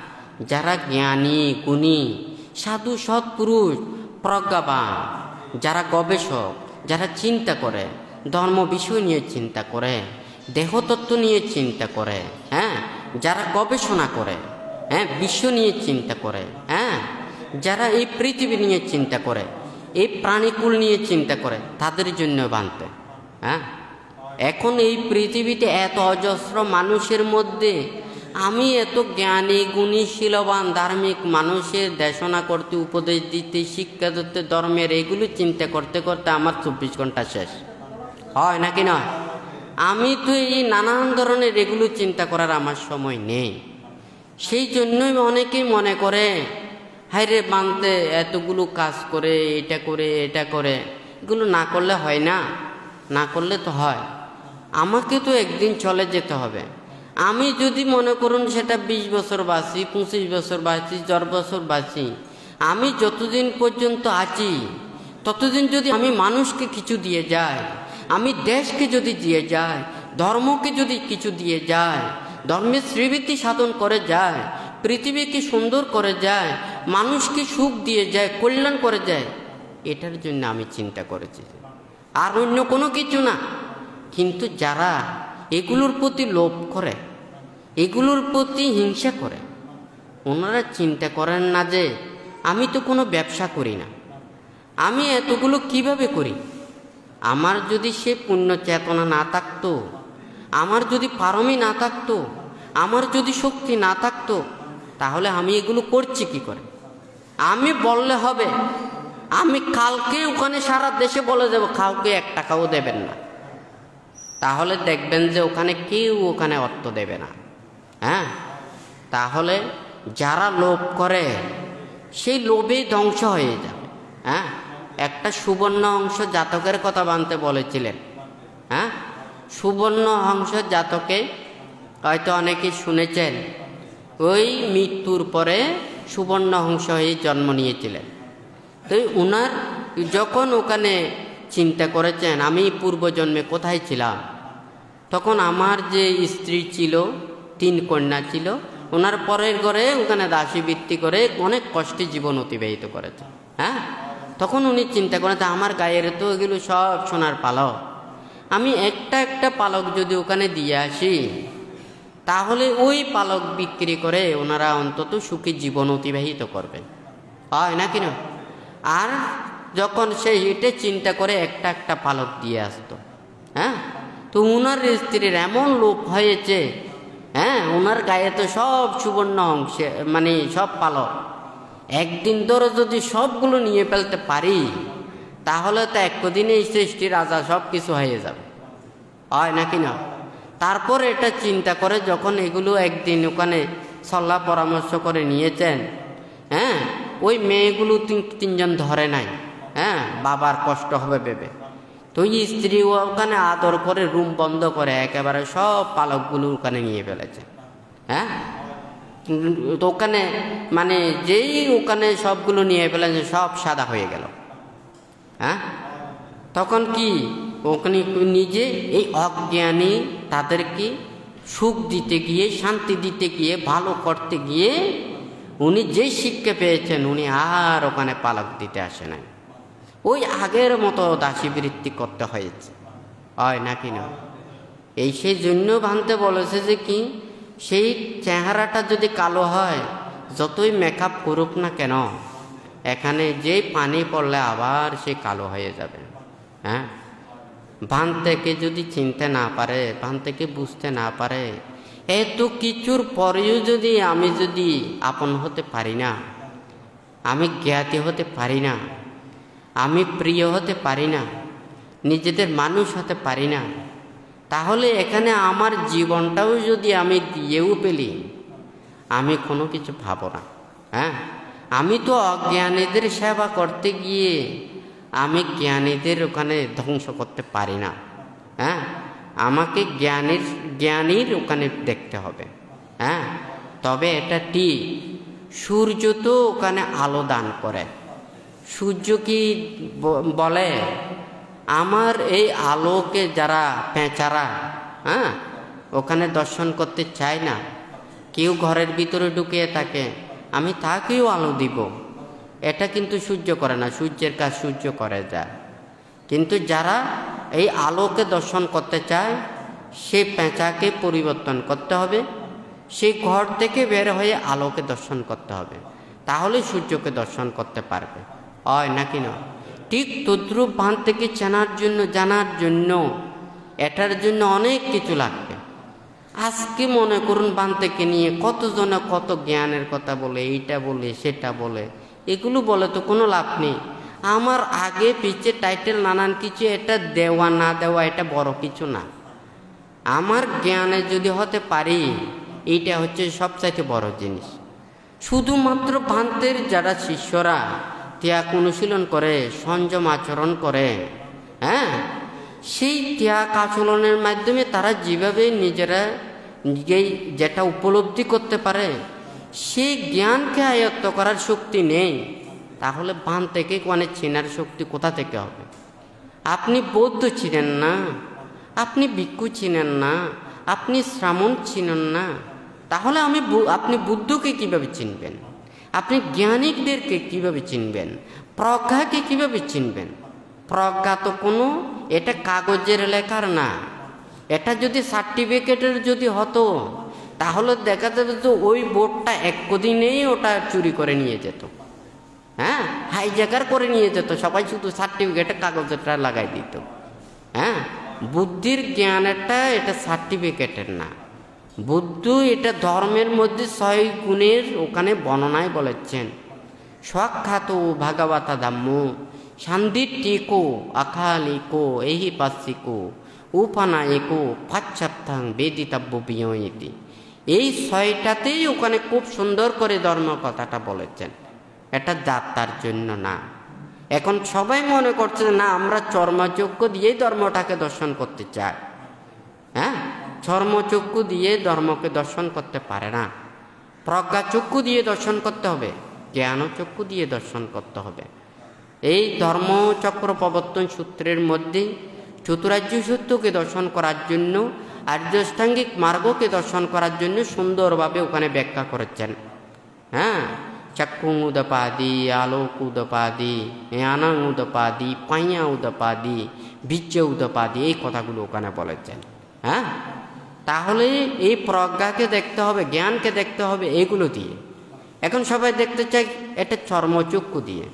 যারা জ্ঞানী গুণী সাধু সৎপুরুষ প্রজ্ঞাবান, যারা গবেষক, যারা চিন্তা করে, ধর্ম বিষয় নিয়ে চিন্তা করে, দেহতত্ত্ব নিয়ে চিন্তা করে, হ্যাঁ, যারা গবেষণা করে, হ্যাঁ, বিশ্ব নিয়ে চিন্তা করে, হ্যাঁ, যারা এই পৃথিবী নিয়ে চিন্তা করে, এই প্রাণীকুল নিয়ে চিন্তা করে, তাদের জন্য বানতে। হ্যাঁ, এখন এই পৃথিবীতে এত অজস্র মানুষের মধ্যে আমি এত জ্ঞানী গুণী শীলবান ধার্মিক মানুষের দেশনা করতে, উপদেশ দিতে, শিক্ষা দিতে, ধর্মের এগুলো চিন্তা করতে করতে আমার 24 ঘন্টা শেষ হয় নাকি নয়? আমি তো এই নানান ধরনের এগুলো চিন্তা করার আমার সময় নেই। সেই জন্যই অনেকেই মনে করে, হায় রে বানতে এতগুলো কাজ করে, এটা করে এটা করে, এগুলো না করলে হয় না, না করলে তো হয়। আমাকে তো একদিন চলে যেতে হবে। আমি যদি মনে করুন সেটা 20 বছর বাঁচি, 25 বছর বাঁচি, 10 বছর বাঁচি, আমি যতদিন পর্যন্ত আছি ততদিন যদি আমি মানুষকে কিছু দিয়ে যাই, আমি দেশকে যদি দিয়ে যাই, ধর্মকে যদি কিছু দিয়ে যায়, ধর্মের শ্রীবৃদ্ধি সাধন করে যায়, পৃথিবীকে সুন্দর করে যায়, মানুষকে সুখ দিয়ে যায়, কল্যাণ করে যায়, এটার জন্য আমি চিন্তা করেছি, আর অন্য কোনো কিছু না। কিন্তু যারা এগুলোর প্রতি লোভ করে, এগুলোর প্রতি হিংসা করে, ওনারা চিন্তা করেন না যে আমি তো কোনো ব্যবসা করি না, আমি এতগুলো কিভাবে করি? আমার যদি সে পুণ্য চেতনা না থাকতো, আমার যদি পারমি না থাকতো, আমার যদি শক্তি না থাকতো, তাহলে আমি এগুলো করছি কি করে? আমি বললে হবে, আমি কালকে ওখানে সারা দেশে বলে যাব, কাউকে 1 টাকাও দেবেন না, তাহলে দেখবেন যে ওখানে কেউ ওখানে অর্থ দেবে না। হ্যাঁ, তাহলে যারা লোভ করে সেই লোভেই ধ্বংস হয়ে যাবে। হ্যাঁ, একটা সুবর্ণ অংশ জাতকের কথা বানতে বলেছিলেন। হ্যাঁ, সুবর্ণ অংশ জাতকে হয়তো অনেকে শুনেছেন, ওই মৃত্যুর পরে সুবর্ণ অংশ হয়ে জন্ম নিয়েছিলেন। তো উনার যখন ওখানে চিন্তা করেছেন আমি পূর্বজন্মে কোথায় ছিলাম, তখন আমার যে স্ত্রী ছিল, 3 কন্যা ছিল, ওনার পরের ঘরে ওখানে দাসী বৃত্তি করে অনেক কষ্টে জীবন অতিবাহিত করেছে। হ্যাঁ, তখন উনি চিন্তা করেন আমার গায়ের তো এগুলো সব সোনার পালক, আমি একটা একটা পালক যদি ওখানে দিয়ে আসি, তাহলে ওই পালক বিক্রি করে ওনারা অন্তত সুখী জীবন অতিবাহিত করবেন, হয় নাকি না? আর যখন সে হেঁটে চিন্তা করে একটা একটা পালক দিয়ে আসতো। হ্যাঁ, তো উনার স্ত্রীর এমন লোভ হয়েছে, হ্যাঁ, ওনার গায়ে তো সব সুবর্ণ অংশে মানে সব পালক, একদিন ধরে যদি সবগুলো নিয়ে ফেলতে পারি তাহলে তো একদিনে এই সৃষ্টির রাজা সব কিছু হয়ে যাবে, হয় নাকি না? তারপর এটা চিন্তা করে যখন এগুলো একদিন ওখানে সল্লা পরামর্শ করে নিয়েছেন, হ্যাঁ, ওই মেয়েগুলো তিনজন ধরে নাই, হ্যাঁ, বাবার কষ্ট হবে ভেবে, তো স্ত্রী ওখানে আদর করে রুম বন্ধ করে একেবারে সব পালকগুলো ওখানে নিয়ে ফেলেছে। হ্যাঁ, তো ওখানে মানে যেই ওখানে সবগুলো নিয়ে ফেলেছে সব সাদা হয়ে গেল। হ্যাঁ, তখন কি ওখানে নিজে এই অজ্ঞানী তাদেরকে সুখ দিতে গিয়ে, শান্তি দিতে গিয়ে, ভালো করতে গিয়ে উনি যে শিক্ষা পেয়েছেন উনি আর ওখানে পালক দিতে আসে নাই, ওই আগের মতো দাসীবৃত্তি করতে হয়েছে, হয় নাকি না? এই সেই জন্য ভানতে বলেছে যে কি, সেই চেহারাটা যদি কালো হয় যতই মেকআপ করুক না কেন, এখানে যেই পানি পড়লে আবার সে কালো হয়ে যাবে। হ্যাঁ, ভান থেকে যদি চিনতে না পারে, ভান থেকে বুঝতে না পারে, এত কিছুর পরেও যদি আমি যদি আপন হতে পারি না, আমি জ্ঞাতি হতে পারি না, আমি প্রিয় হতে পারি না, নিজেদের মানুষ হতে পারি না, তাহলে এখানে আমার জীবনটাও যদি আমি দিয়েও পেলি আমি কোনো কিছু ভাবো না। হ্যাঁ, আমি তো অজ্ঞানীদের সেবা করতে গিয়ে আমি জ্ঞানীদের ওখানে ধ্বংস করতে পারি না। হ্যাঁ, আমাকে জ্ঞানীর ওখানে দেখতে হবে। হ্যাঁ, তবে এটা ঠিক, সূর্য তো ওখানে আলো দান করে। সূর্য কি বলে, আমার এই আলোকে যারা পেঁচারা, হ্যাঁ, ওখানে দর্শন করতে চায় না, কেউ ঘরের ভিতরে ঢুকিয়ে থাকে, আমি তাকেও আলো দিব, এটা কিন্তু সূর্য করে না, সূর্যের কাজ সূর্য করে যায়। কিন্তু যারা এই আলোকে দর্শন করতে চায় সে পেঁচাকে পরিবর্তন করতে হবে, সেই ঘর থেকে বের হয়ে আলোকে দর্শন করতে হবে, তাহলে সূর্যকে দর্শন করতে পারবে, হয় নাকি না? ঠিক তদ্রূপ ভান থেকে চেনার জন্য, জানার জন্য, এটার জন্য অনেক কিছু লাগবে। আজকে মনে করুন ভান থেকে নিয়ে কতজনে কত জ্ঞানের কথা বলে, এইটা বলে সেটা বলে, এগুলো বলে তো কোনো লাভ নেই। আমার আগে পিছে টাইটেল নানান কিছু, এটা দেওয়া না দেওয়া এটা বড় কিছু না। আমার জ্ঞানে যদি হতে পারি এইটা হচ্ছে সবচাইতে বড় জিনিস। শুধুমাত্র ভান্তের যারা শিষ্যরা ত্যাগ অনুশীলন করে, সংযম আচরণ করে, হ্যাঁ, সেই ত্যাগ আচরণের মাধ্যমে তারা যেভাবে নিজেরা নিজেই যেটা উপলব্ধি করতে পারে, সেই জ্ঞানকে আয়ত্ত করার শক্তি নেই, তাহলে ভান থেকে মানে চেনার শক্তি কোথা থেকে হবে? আপনি বৌদ্ধ ছিলেন না, আপনি ভিক্ষু ছিলেন না, আপনি শ্রামণ ছিলেন না, তাহলে আপনি বুদ্ধকে কিভাবে চিনবেন? আপনি জ্ঞানীদেরকে কিভাবে চিনবেন? প্রজ্ঞাকে কিভাবে চিনবেন? প্রজ্ঞা তো কোনো এটা কাগজের লেখার না, এটা যদি সার্টিফিকেটের যদি হতো তাহলে দেখা যাবে যে ওই বোর্ডটা একদিনেই ওটা চুরি করে নিয়ে যেত, হ্যাঁ, হাইজ্যাকার করে নিয়ে যেত, সবাই শুধু সার্টিফিকেটে কাগজটা লাগাই দিত। হ্যাঁ, বুদ্ধির জ্ঞানেরটা এটা সার্টিফিকেটের না, বুদ্ধ এটা ধর্মের মধ্যে 6 গুণের ওখানে বর্ণনায় বলেছেন। স্বাক্ষাত ভাগবতা ধাম্ম শান্তিটিকো আখালিকো এহি পাশিকো উপানায়িকো পাশ্চাত্যাং বেদিতব্য বিয়তি, এই 6টাতেই ওখানে খুব সুন্দর করে ধর্ম কথাটা বলেছেন। এটা যাত্রার জন্য না। এখন সবাই মনে করছে না আমরা চর্মচক্ষু দিয়েই ধর্মটাকে দর্শন করতে চাই। হ্যাঁ, চর্মচক্ষু দিয়ে ধর্মকে দর্শন করতে পারে না, প্রজ্ঞাচক্ষু দিয়ে দর্শন করতে হবে, জ্ঞানচক্ষু দিয়ে দর্শন করতে হবে। এই ধর্মচক্র প্রবর্তন সূত্রের মধ্যে চতুরার্য সত্যকে দর্শন করার জন্য, আর্যাষ্টাঙ্গিক মার্গকে দর্শন করার জন্য সুন্দরভাবে ওখানে ব্যাখ্যা করেছেন। হ্যাঁ, চক্ষু উদপাদি, আলোক উদপাদি, জ্ঞানাং উদপাদি, পাইয়া উদপাদি, বীর্য উদপাদি, এই কথাগুলো ওখানে বলেছেন। হ্যাঁ, তাহলে এই প্রজ্ঞাকে দেখতে হবে, জ্ঞানকে দেখতে হবে এগুলো দিয়ে। এখন সবাই দেখতে চাই এটা চর্মচক্ষু দিয়ে,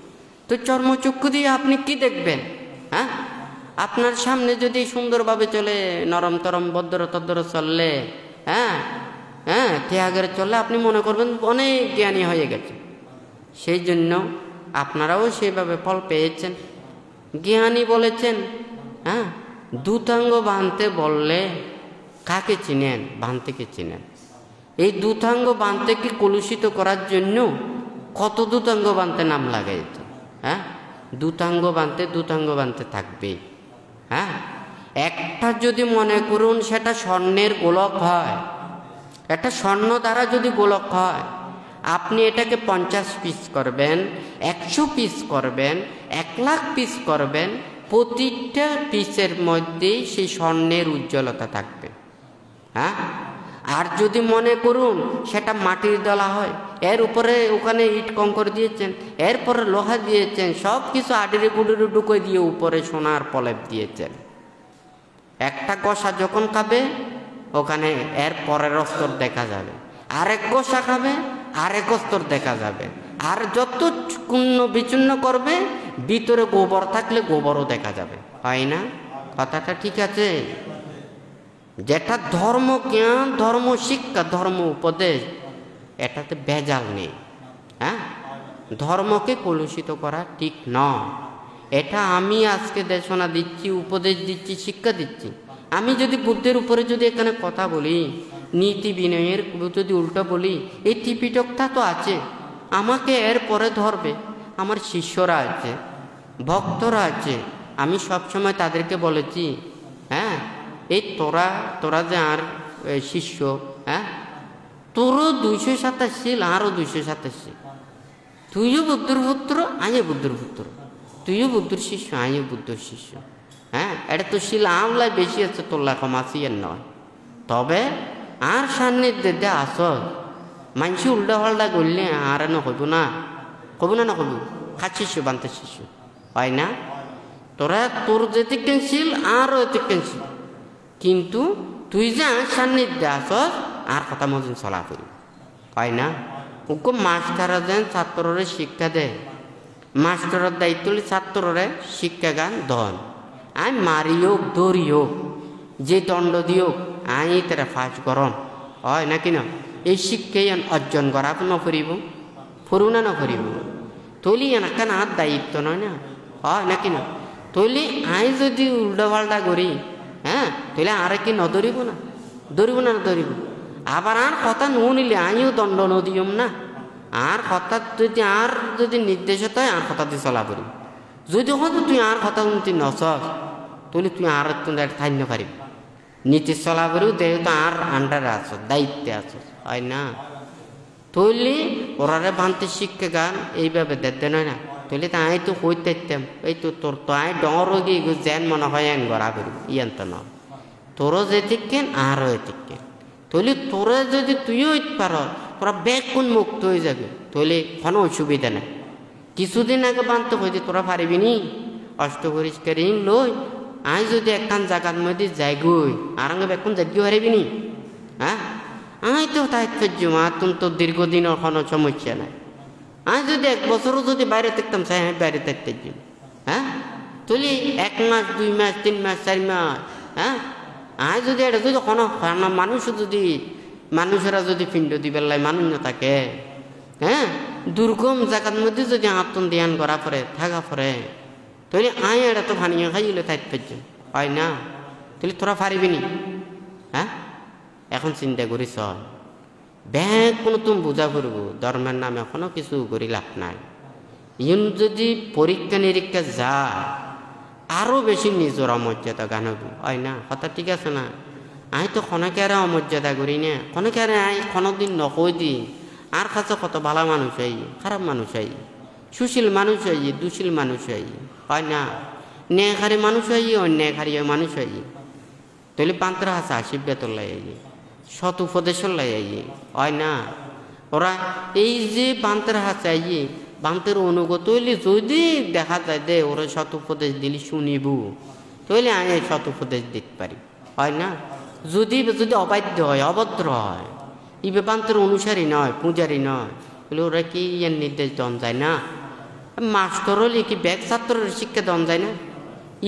তো চর্মচক্ষু দিয়ে আপনি কি দেখবেন? হ্যাঁ, আপনার সামনে যদি সুন্দরভাবে চলে, নরম তরম ভদ্র তদ্র চললে, হ্যাঁ হ্যাঁ ত্যাগের চললে আপনি মনে করবেন অনেক জ্ঞানী হয়ে গেছে। সেই জন্য আপনারাও সেভাবে ফল পেয়েছেন। জ্ঞানী বলেছেন, হ্যাঁ, দুতাঙ্গ বাঁধতে বললে কাকে চিনেন? বাঁধতেকে চিনেন। এই দুতাঙ্গ বাঁধতেকে কলুষিত করার জন্য কত দুতাঙ্গ বাঁধতে নাম লাগাইছে। হ্যাঁ, দুতাঙ্গ বাঁধতে থাকবে। হ্যাঁ, একটা যদি মনে করুন সেটা স্বর্ণের গোলক হয়, একটা স্বর্ণ দ্বারা যদি গোলক হয়, আপনি এটাকে 50 পিস করবেন, 100 পিস করবেন, 1 লাখ পিস করবেন, প্রতিটা পিসের মধ্যেই সেই স্বর্ণের উজ্জ্বলতা থাকবে। হ্যাঁ, আর যদি মনে করুন সেটা মাটির দলা হয়, এর উপরে ওখানে ইট কঙ্কর দিয়েছেন, এরপরে লোহা দিয়েছেন, সব কিছু আডিরে গুডিরে ঢুকে দিয়ে উপরে সোনার প্রলেপ দিয়েছেন, একটা কষা যখন খাবে ওখানে এর পরের স্তর দেখা যাবে, আরেক কষা খাবে আরেক স্তর দেখা যাবে, আর যত চূর্ণ বিচূর্ণ করবে ভিতরে গোবর থাকলে গোবরও দেখা যাবে। হয় না? কথাটা ঠিক আছে? যেটা ধর্ম জ্ঞান, ধর্ম শিক্ষা, ধর্ম উপদেশ, এটাতে ভেজাল নেই। হ্যাঁ, ধর্মকে কলুষিত করা ঠিক নয়। এটা আমি আজকে দেশনা দিচ্ছি, উপদেশ দিচ্ছি, শিক্ষা দিচ্ছি। আমি যদি বুদ্ধের উপরে যদি এখানে কথা বলি, নীতি বিনয়ের যদি উল্টো বলি, এই ত্রিপিটকটা তো আছে, আমাকে এর পরে ধরবে। আমার শিষ্যরা আছে, ভক্তরা আছে, আমি সবসময় তাদেরকে বলেছি, হ্যাঁ, এই তোরা যে আর শিষ্য, হ্যাঁ, তোরও 287, আরও 287, তুইও বুদ্ধর পুত্র, আমিও বুদ্ধর পুত্র, তুইও বুদ্ধর শিষ্য, আমিও বুদ্ধর শিষ্য। হ্যাঁ, এটা তো শিল আমলায় বেশি আছে, তোর লেখা মাসিয়ের নয়। তবে আর সান্নিধ্যে আস, মানসি উল্টা পাল্টা করলে আর না কইব না, কব না কব, খাট শিষ্য বান্তের শিষ্য। হয় না? তোরা তোর যেতে কেনছিল আরও এতে কেনছিল, কিন্তু তুই যে আর সান্নিধ্যে আস আর কথা মতন চলা করি। হয় না? ওকে মাস্টাররা যেন ছাত্ররে শিক্ষা দেয়, মাস্টারের দায়িত্ব ছাত্ররে শিক্ষা গান ধন, আমি মারি হোক দৌড়ি হোক যে দণ্ড দিওক আমি তারা ফাঁস গরম। হয় নাকি না? এই শিক্ষাই অর্জন করা নকরিব, ফুরু না নকরিব, তলি এনাকান আর দায়িত্ব নয় না। হয় নাকি না? তলি আই যদি উল্টা পাল্টা করি, হ্যাঁ, তাহলে আর কি নধরিব না? ধরিব না ধরিব। আবার আর কথা নিলে আমিও দণ্ড নদিয়ম না। আর কথা যদি নির্দেশত হয় আর কথা দিয়ে চলা করি, যদি হয়তো তুই আর কথা তুই নচস, তাহলে তুই আর থাইন্য পারিব। নীতি চলা করেও যেহেতু আর আন্ডারে আছো, দায়িত্বে আছো। হয় না? তৈলি ওরারে বানতে শিক্ষা গান এইভাবে দেখতে নয় না। তৈলি তো আই তো কইতে দিতাম, এই তো তোর তো আই ডর গিয়ে যেন মনে হয় এন গড়া করিব, ইয়ান তো নয়। তোরও যে ঠিকেন আরও ঠিকেন। তৈলি তোরা যদি তুইও পার, তোরা ব্যাগ কোন মুক্ত হয়ে যাবে, তৈলি কোনো অসুবিধা নেই। কিছুদিন আগে বানতে হয়েছে তোরা পারিবি নি অষ্টপরিষ্কার লই, আই যদি একখান জায়গার মধ্যে যাই গই আর এখন যাইতে পারিবি নি? হ্যাঁ, আমি তো তাই মা তুমি তো দীর্ঘদিনের কোনো সমস্যা নাই। আমি যদি 1 বছরও যদি বাইরে থাকতাম চাই, আমি বাইরে থাকতে যাব। হ্যাঁ, তুলি 1 মাস 2 মাস 3 মাস 4 মাস, হ্যাঁ, আমি যদি এটা যদি কোনো মানুষেরা যদি পিণ্ড দিবেলাই মানুষ না থাকে, হ্যাঁ, দুর্গম জায়গার মধ্যে যদি আত্ম ধ্যান করা পরে থাকা পরে, তাহলে আই এটা তো ভানিয়ে খাইলে থাকতে পারছি। হয় না? তাহলে তোরা পারিবি নি? হ্যাঁ, এখন চিন্তা করিস ব্যাগ কোনো তুমি বোঝা করবো, ধর্মের নামে এখনো কিছু করি লাভ নাই। ইন যদি পরীক্ষা নিরীক্ষা যায় আরও বেশি নিজের অমর্যাদা গান হবি। হয় না? কথা ঠিক আছে না? আমি তো খনকে আর অমর্যাদা করি না, খনকে আর আই কোনোদিন নকই দি। আর কাছে কত ভালো মানুষ আই, খারাপ মানুষ আই, সুশীল মানুষ আই, দুশীল মানুষ আই। হয় না? ন্যায়কারী মানুষ আই, অন্যায়কারী মানুষ আই। তাহলে পান্তরা হাসা আশীর্বাদ লাই আই, সৎ উপদেশ লাই আই। হয় না? ওরা এই যে বান্তের হাসে আই, বান্তের অনুগত হইলে যদি দেখা যায় দে ওরা সৎ উপদেশ দিলি শুনিব, তাহলে আমি সৎ উপদেশ দিতে পারি। হয় না? যদি অবাধ্য হয়, অভদ্র হয়, এই বান্তের অনুসারী নয়, পূজারী নয়, তাহলে ওরা কি এর নির্দেশ দেন যায় না? মাস্টার হলে কি ব্যাগ ছাত্রের শিক্ষা দেওয়া যায় না?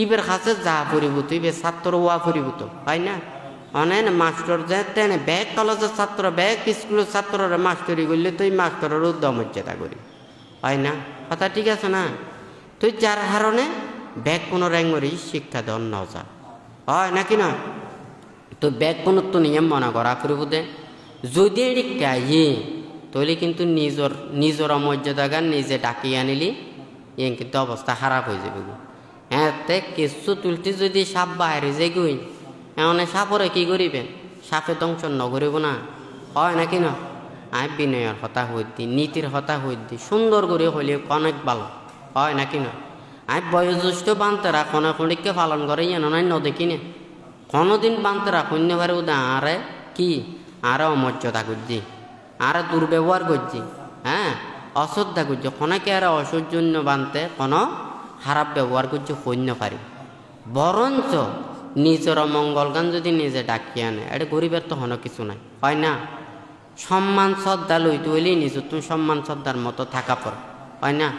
ইবের কাছে যা পরিভূত ইবে ছাত্র ওয়া পরিভূত হয় না? অনেক মাস্টার যে তেনে ব্যাগ কলেজের ছাত্র ব্যাগ স্কুলের ছাত্ররা মাস্টারি করলে তুই মাস্টারের উদ্যমর্যাদা করি হয় না? কথা ঠিক আছে না? তুই যার কারণে ব্যাগ কোনো র্যাঙ্গরি শিক্ষা দেওয়ার ন যা হয় নাকি না? তো ব্যাগ কোনো তো নিয়ম মনে করা পরিবুতে যদি এড়িয়ে তাহলে কিন্তু নিজের অমর্যাদা গান নিজে ডাকিয়ে আনিলি ইয়ে কিন্তু অবস্থা খারাপ হয়ে যাবে। হ্যাঁ তে কিছু তুলতে যদি সাপ বাইরে যাই গই এমন সাপরে কি করিবেন? সাপে ধ্বংস নকরিব না হয় নাকি না? আমি বিনয়ের হতা হই দি নীতির হতা হই দি সুন্দর করে হইলে অনেক ভালো হয় নাকি না? আমি বয়োজ্যেষ্ঠ বান্তেরা কোনো খনিককে পালন করে ইয়ে নয় নদেখি না কোনোদিন বান্তেরা শূন্য পারে উদা আরে কি আরে অমর্যাদা করছি আরে দুর্ব্যবহার করছি হ্যাঁ অশ্রদ্ধা করছি কোনাকে আরে অসৌজন্য বানতে কোনো খারাপ ব্যবহার করছে সৈন্য পারি বরঞ্চ নিজের মঙ্গল গান যদি নিজে ডাকিয়ে আনে এটা গরিবের তো হনো কিছু নাই হয় না? সম্মান শ্রদ্ধা লইতে হইলে নিজের তুমি সম্মান শ্রদ্ধার মতো থাকা পড়ে হয় না?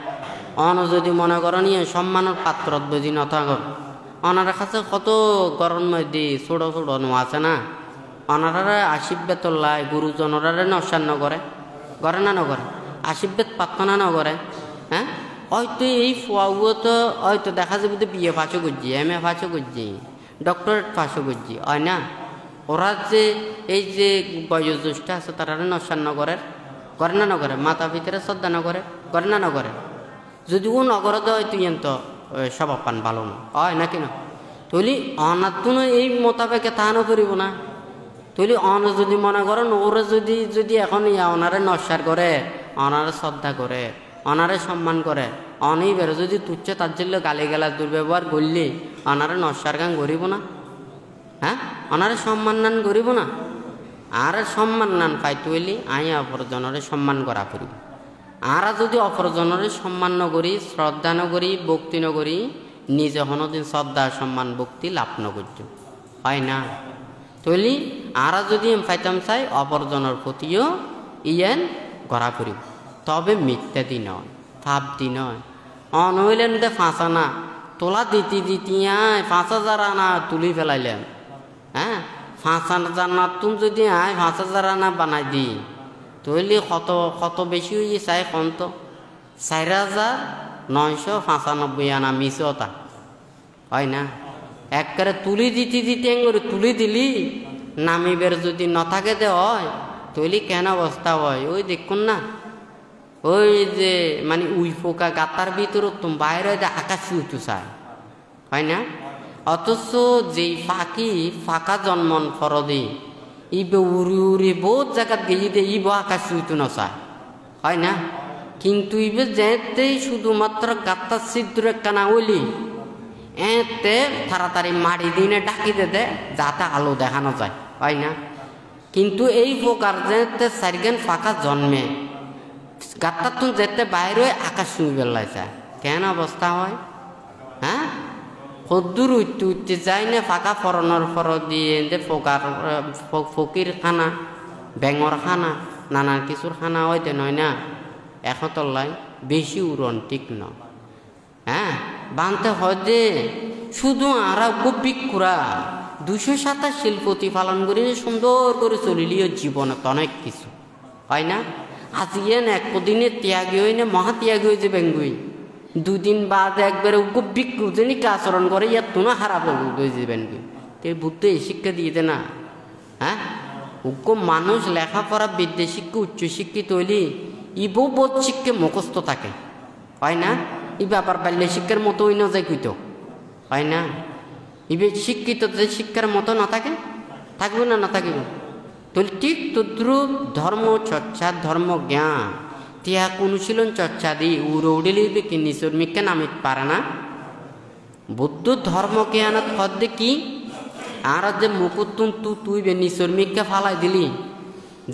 অন যদি মনে করো নিয়ে সম্মানের পাত্র বুঝি নথাগর অনার কাছে কত গরম মধ্যে ছোট ছোট নো আছে না অনারা আশীর্বাদ লাই গুরুজনরারে নসান্ন করে করে না নগরে আশীর্বাদ প্রার্থনা নগরে হ্যাঁ হয়তো এই ফুয়াও তো হয়তো দেখা যাবে তো বিয়ে ফাঁসও করছি এম এ ফাঁসও করছি ডক্টরেট ফাঁসও করছি হয় না? ওরা যে এই যে বয়োজ্যেষ্ঠ আছে তারা নসান্ন করে করে না নগরে মাতা পিতারে শ্রদ্ধা নগরে করে না নগরে যদি ও নগরে তো হয়তো ইয়েন তো স্বভাব পান ভালো না হয় নাকি না? তৈলি অনার তো এই মোতাবেকে তাহানো করিব না তৈলি অন যদি মনে করেন ওরা যদি এখন ওনারে নস্যার করে অনারে শ্রদ্ধা করে অনারে সম্মান করে অনেই বেরো যদি তুচ্ছ তার জন্য গালি গালা দুর্ব্যবহার করলে অনারে নস্যার গান করিব না হ্যাঁ অনারে সম্মান নান করিব না আর সম্মান নান পাইতে হইলে আই অপরজনরে সম্মান করা করিব আর যদি অপরজনরে সম্মান নকরি শ্রদ্ধা নকরি ভক্তি নকরি নিজে কোনোদিন শ্রদ্ধা সম্মান ভক্তি লাভ নকর্য হয় না? তৈলি আর যদি এম পাইতাম চাই অপরজনের প্রতিও ইয়েন গড়া করিব তবে মিথ্যা দি নয় ফাপ দি নয় অনহইলেন দে ফাঁসা না তোলা দিতিয়ায় 5,000 আনা তুলি ফেলাইলেন হ্যাঁ 5,000 না তুমি যদি 5,000 আনা বানাই দি তৈলি কত বেশি হয়ে চাই কত 4,995 আনা মিশতা হয় না? একবারে তুলি দিতে করে তুলি দিলি নামিবের যদি নথাকে দে হয় তৈলি কেন অবস্থা হয় ওই দেখুন না ওই যে মানে উই পোকা গাতার ভিতরে তুমি বাইরে আকাশ উঁচু চায় হয় না? অথচ যেই পাখি ফাঁকা জন্মন ফরদি ইবে উড়ি উড়ি বহুত জায়গাত গেয়ে দিয়ে ইব আকাশ উঁচু নচায় হয় না? কিন্তু ইবে যেতেই শুধুমাত্র গাতার ছিদ্র কানা ওইলি এতে তাড়াতাড়ি মাটি দিনে ডাকি দে যাতে আলো দেখানো যায় হয় না? কিন্তু এই প্রকার যেতে চারিগান ফাঁকা জন্মে গাতার তুমি যেতে বাইরে আকাশ শুই বেলাইছে কেন অবস্থা হয় হ্যাঁ? কদ্দুর উঠতে যায় না ফাঁকা ফরনের ফর দিয়ে যে ফোকার ফকির খানা ব্যাঙর খানা নানান কিছুর খানা হইতে নয় না একতলায় বেশি উড়ন ঠিক ন হ্যাঁ বানতে হয় যে শুধু আর বিক্ষুরা 227 শিল্প প্রতিপালন করে সুন্দর করে চলিলিও জীবনে অনেক কিছু হয় না? আজি একদিনে ত্যাগী হই না মহাত্যাগী হয়ে যে বেঙ্গুই 2 দিন বাদ একবারে বিক্ষু যিনি আচরণ করে ইয়ার তো না খারাপ হয়ে যাবেন তে বুদ্ধ এই শিক্ষা দিয়ে দে না হ্যাঁ? উগ্র মানুষ লেখাপড়া বিদ্যা শিক্ষা উচ্চ শিক্ষিত হইলি ইবো বোধ শিক্ষা মুখস্থ থাকে হয় না? ইবে আবার বাল্য শিক্ষার মতো হই না যায় কইতো হয় না? ইবে শিক্ষিত যে শিক্ষার মতো না থাকে থাকবে না না থাকিব তাহলে ঠিক তদ্রুপ ধর্ম চর্চা ধর্ম জ্ঞান ত্যাগ অনুশীলন চর্চা দিয়ে উড়ে উড়িলে কি নিসর্মিককে নামিত পারে না? বুদ্ধ ধর্ম জ্ঞানত পদ্মে কি আর যে মুকুতুম তুই নিসর্মিককে ফালাই দিলি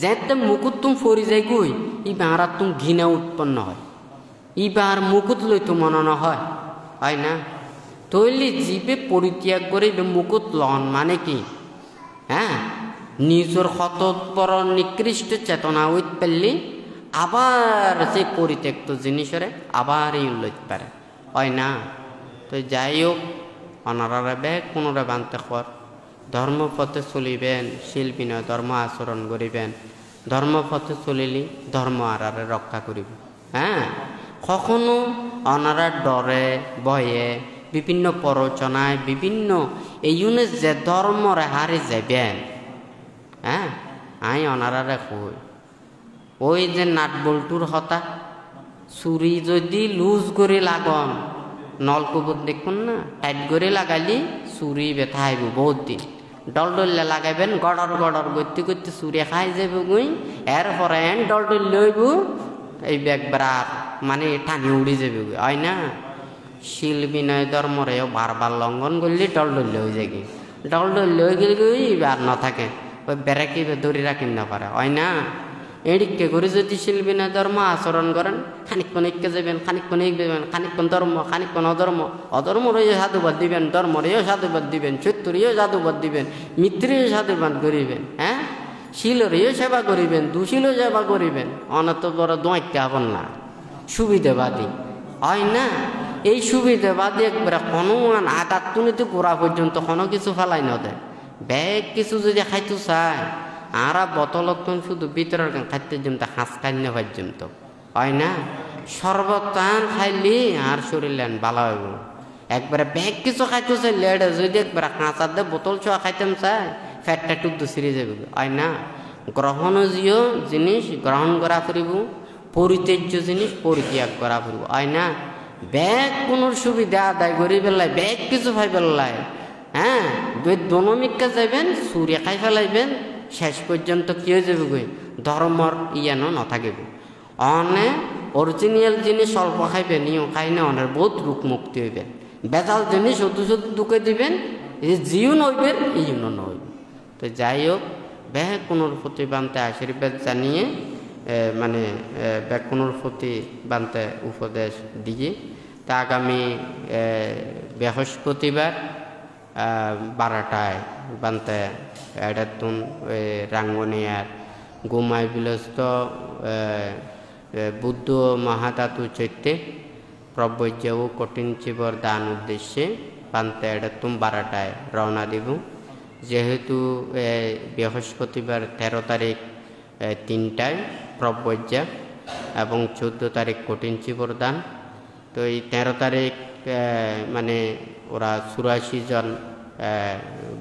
যেতে মুকুতুম ফরি যাই গুই ইবার তুম ঘৃণা উৎপন্ন হয় ইবার মুকুট লই তো মনন হয় হয় না? তৈলি জীবে পরিত্যাগ করে মুকুট লন মানে কি হ্যাঁ নিজের হতৎপর নিকৃষ্ট চেতনা উৎ পেললি আবার যে পরিত্যক্ত জিনিসরে আবার লইতে পারে হয় না। তো যাই হোক অনারারে ব্যাগ কোনোরে বানতে কর ধর্মপথে চলিবেন শিল্পী নয় ধর্ম আচরণ করিবেন ধর্মপথে চলিলি ধর্ম আরারে রক্ষা করিব। হ্যাঁ কখনো অনারার ডরে ভয়ে বিভিন্ন প্ররোচনায় বিভিন্ন এই যে ধর্মরে হারে যাবেন। হ্যাঁ আই অনারারে কই ওই যে নাট বল্টুর হতা চুরি যদি লুজ করে লাগন নলকূপত দেখুন না টাইট করে লাগাইলি চুরি ব্যথা আইব বহুত দিন ডল ডলিয়া লাগাইবেন গড়র গড়র করতে করতে চুরি খাই যাব গুই এরপরে ডল ডল লইব এই ব্যাগবার মানে টানি উড়ি যাবে হয় না। শিল বিনয় ধর্মরেও বারবার লঙ্ঘন করলে ডল ডল হয়ে যায় ডল ডল হয়ে গেলে আর না থাকে ওই বেড়াকি দড়ি রাখি না পারে হয় না। এদিকে করে যদি শিল্পী না ধর্ম আচরণ করেন খানিকক্ষণ একে যাবেন খানিকক্ষণ এগবেন খানিকক্ষণ ধর্ম খানিকক্ষণ অধর্ম অধর্মরেও সাধুবাদ দিবেন ধর্মরেও সাধুবাদ দিবেন চৈত্তরেও সাধুবাদ দিবেন মিত্রেও সাধুবাদ করিবেন। হ্যাঁ শিলরেও সেবা করিবেন দুশিলও সেবা করিবেন অনত বড় দোয়াইতে হবেন না সুবিধাবাদী হয় না। এই সুবিধাবাদী একবারে কোনো আদাত তুলিতে গোড়া পর্যন্ত কোনো কিছু ফেলাই না দেয় ব্যাগ কিছু যদি খাইতে চায় আর বোতলক্ষণ শুধু ভিতরের খাইতে জমতে হাঁস খাইনে পর্যন্ত হয় না। সর্বতান খাইলি আর শরীর ভালো হইব একবারে ব্যাগ কিছু খাইতে চাই লেডে যদি একবারে কাঁচার দিয়ে বোতল ছোঁয়া খাইতাম চাই ফ্যাটটা টুক সিরে যাবে হয় না। গ্রহণজীয় জিনিস গ্রহণ করা ফুরিব পরিত্যাজ্য জিনিস পরিত্যাগ করা ফুরিব হয় না। ব্যাগ কোনো সুবিধা আদায় করি পেলাই ব্যাগ কিছু খাই পেলাই হ্যাঁ দনমিকা যাবেন চুরি খাই ফেলাইবেন শেষ পর্যন্ত কি হয়ে যাবে গই ধর্মর ইয়ানো নথাকিব অনে অরিজিনাল জিনিস অল্প খাইবেন ইও খাই না অনের বহুত রূপ মুক্তি হইবেন বেজাল জিনিস শুধু শুধু দুকে দিবেন জিও নইবেন ইউনো নইব। তো যাই হোক ব্যাগ কোনোর প্রতি বানতে আশীর্বাদ জানিয়ে মানে ব্যাগ কোনোর প্রতি বানতে উপদেশ দিয়ে তা আগামী বৃহস্পতিবার 12টায় বানতে এডাতুন রাঙ্গনিয়ার গুমাই বিলস্ত বুদ্ধ মহাধাতু চৈত্যে প্রব্যজ্য ও কঠিন চিবর দান উদ্দেশ্যে বানতে এডাতুম 12টায় রওনা দিব। যেহেতু বৃহস্পতিবার 13 তারিখ 3টায় প্রব্যজ্যা এবং 14 তারিখ কঠিন চিবর দান। তো এই 13 তারিখ মানে ওরা 84 জন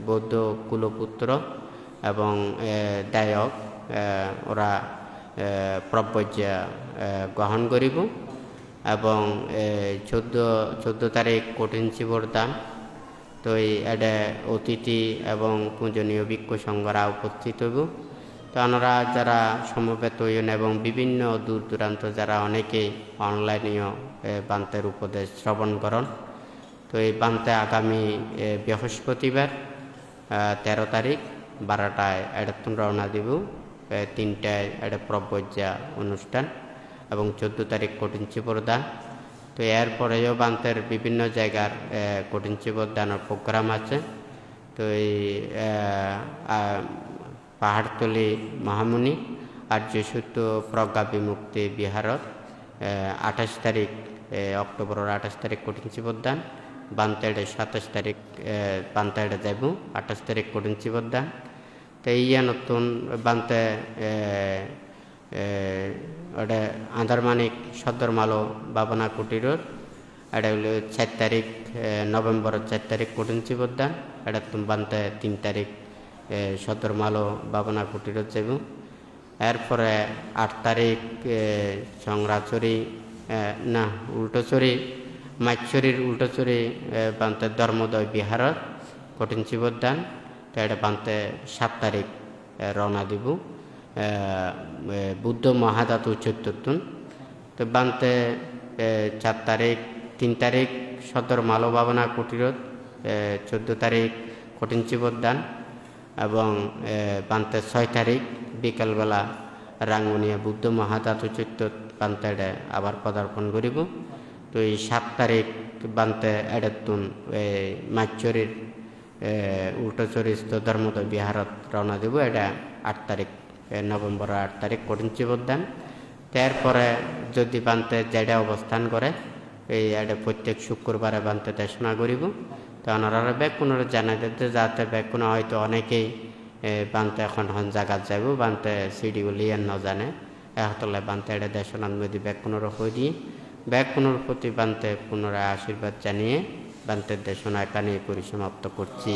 বৌদ্ধ কুলপুত্র এবং দায়ক ওরা প্রব্যজ্যা গ্রহণ করিব এবং 14 তারিখ কঠিন চিবর দান। তো এটা অতিথি এবং পূজনীয় ভিক্ষু সংঘরা উপস্থিত হইব। তো ওনারা যারা সমবেত হইন এবং বিভিন্ন দূর দূরান্ত যারা অনেকেই অনলাইনেও বান্তের উপদেশ শ্রবণ করেন। তো এই বান্তে আগামী বৃহস্পতিবার 13 তারিখ 12টায় এডাতুন রওনা দিব 3টায় এটা প্রব্যজ্যা অনুষ্ঠান এবং 14 তারিখ কঠিন চিবর দান। তো এরপরেও বান্তের বিভিন্ন জায়গার কঠিন চিবর দানের প্রোগ্রাম আছে। তো এই পাহাড়তলি মহামুনি আর্যসূত্র প্রজ্ঞা বিমুক্তি বিহারত 28 তারিখ অক্টোবরের 28 তারিখ কঠিন চিবর দান বান্তেড়ে 27 তারিখ বান্তেড়ে যাব 28 তারিখ কঠিন চিবর দান। তো ইয়া নতুন বান্তে ওটা আন্দারমানিক সদরমালো বাবনা কুটিরর এটা হলো 4 তারিখ নভেম্বরের 4 তারিখ কঠিন চিবর দান। এটা তুমি বান্তে 3 তারিখ সদরমালো বাবনা কুটিরত যাব। এরপরে 8 তারিখ সংরাচরি না উল্টোচরি মাইচরির উল্টোচরি বান্তে ধর্মোদয় বিহারত কঠিন চিবর দান। তো এটা বান্তে 7 তারিখ রওনা দিব বুদ্ধ মহাধাতু চৈত্যতুন। তো বান্তে 4 তারিখ 3 তারিখ সদর মালো ভাবনা কুটিরত 14 তারিখ কঠিন চিবর দান এবং বান্তে 6 তারিখ বিকালবেলা রাঙ্গুনিয়া বুদ্ধ মহাধাতু চৈত্য বান্তে আবার পদার্পণ করিব। তো এই 7 তারিখ বান্তে এডাতুন মাইচরির উল্টোচরিস্থ ধর্মোদয় বিহারত রওনা দেব। এটা 8 তারিখ নভেম্বরের 8 তারিখ কঠিন চিবর দান। তারপরে যদি বানতে যেটা অবস্থান করে এই এটা প্রত্যেক শুক্রবারে বানতে দেশনা করিব তো ওনারা ব্যাকুণের জানাই দিতে যাতে ব্যাকুণে হয়তো অনেকেই বানতে এখন জায়গা যাব বানতে সিডিগুলি ন জানে এতলে বানতে এটা দেশনার মধ্যে ব্যাকুণের হয়ে দিয়ে ব্যাকুণের প্রতি বানতে পুনরায় আশীর্বাদ জানিয়ে বান্তের দেশনা এখানে পরিসমাপ্ত করছি।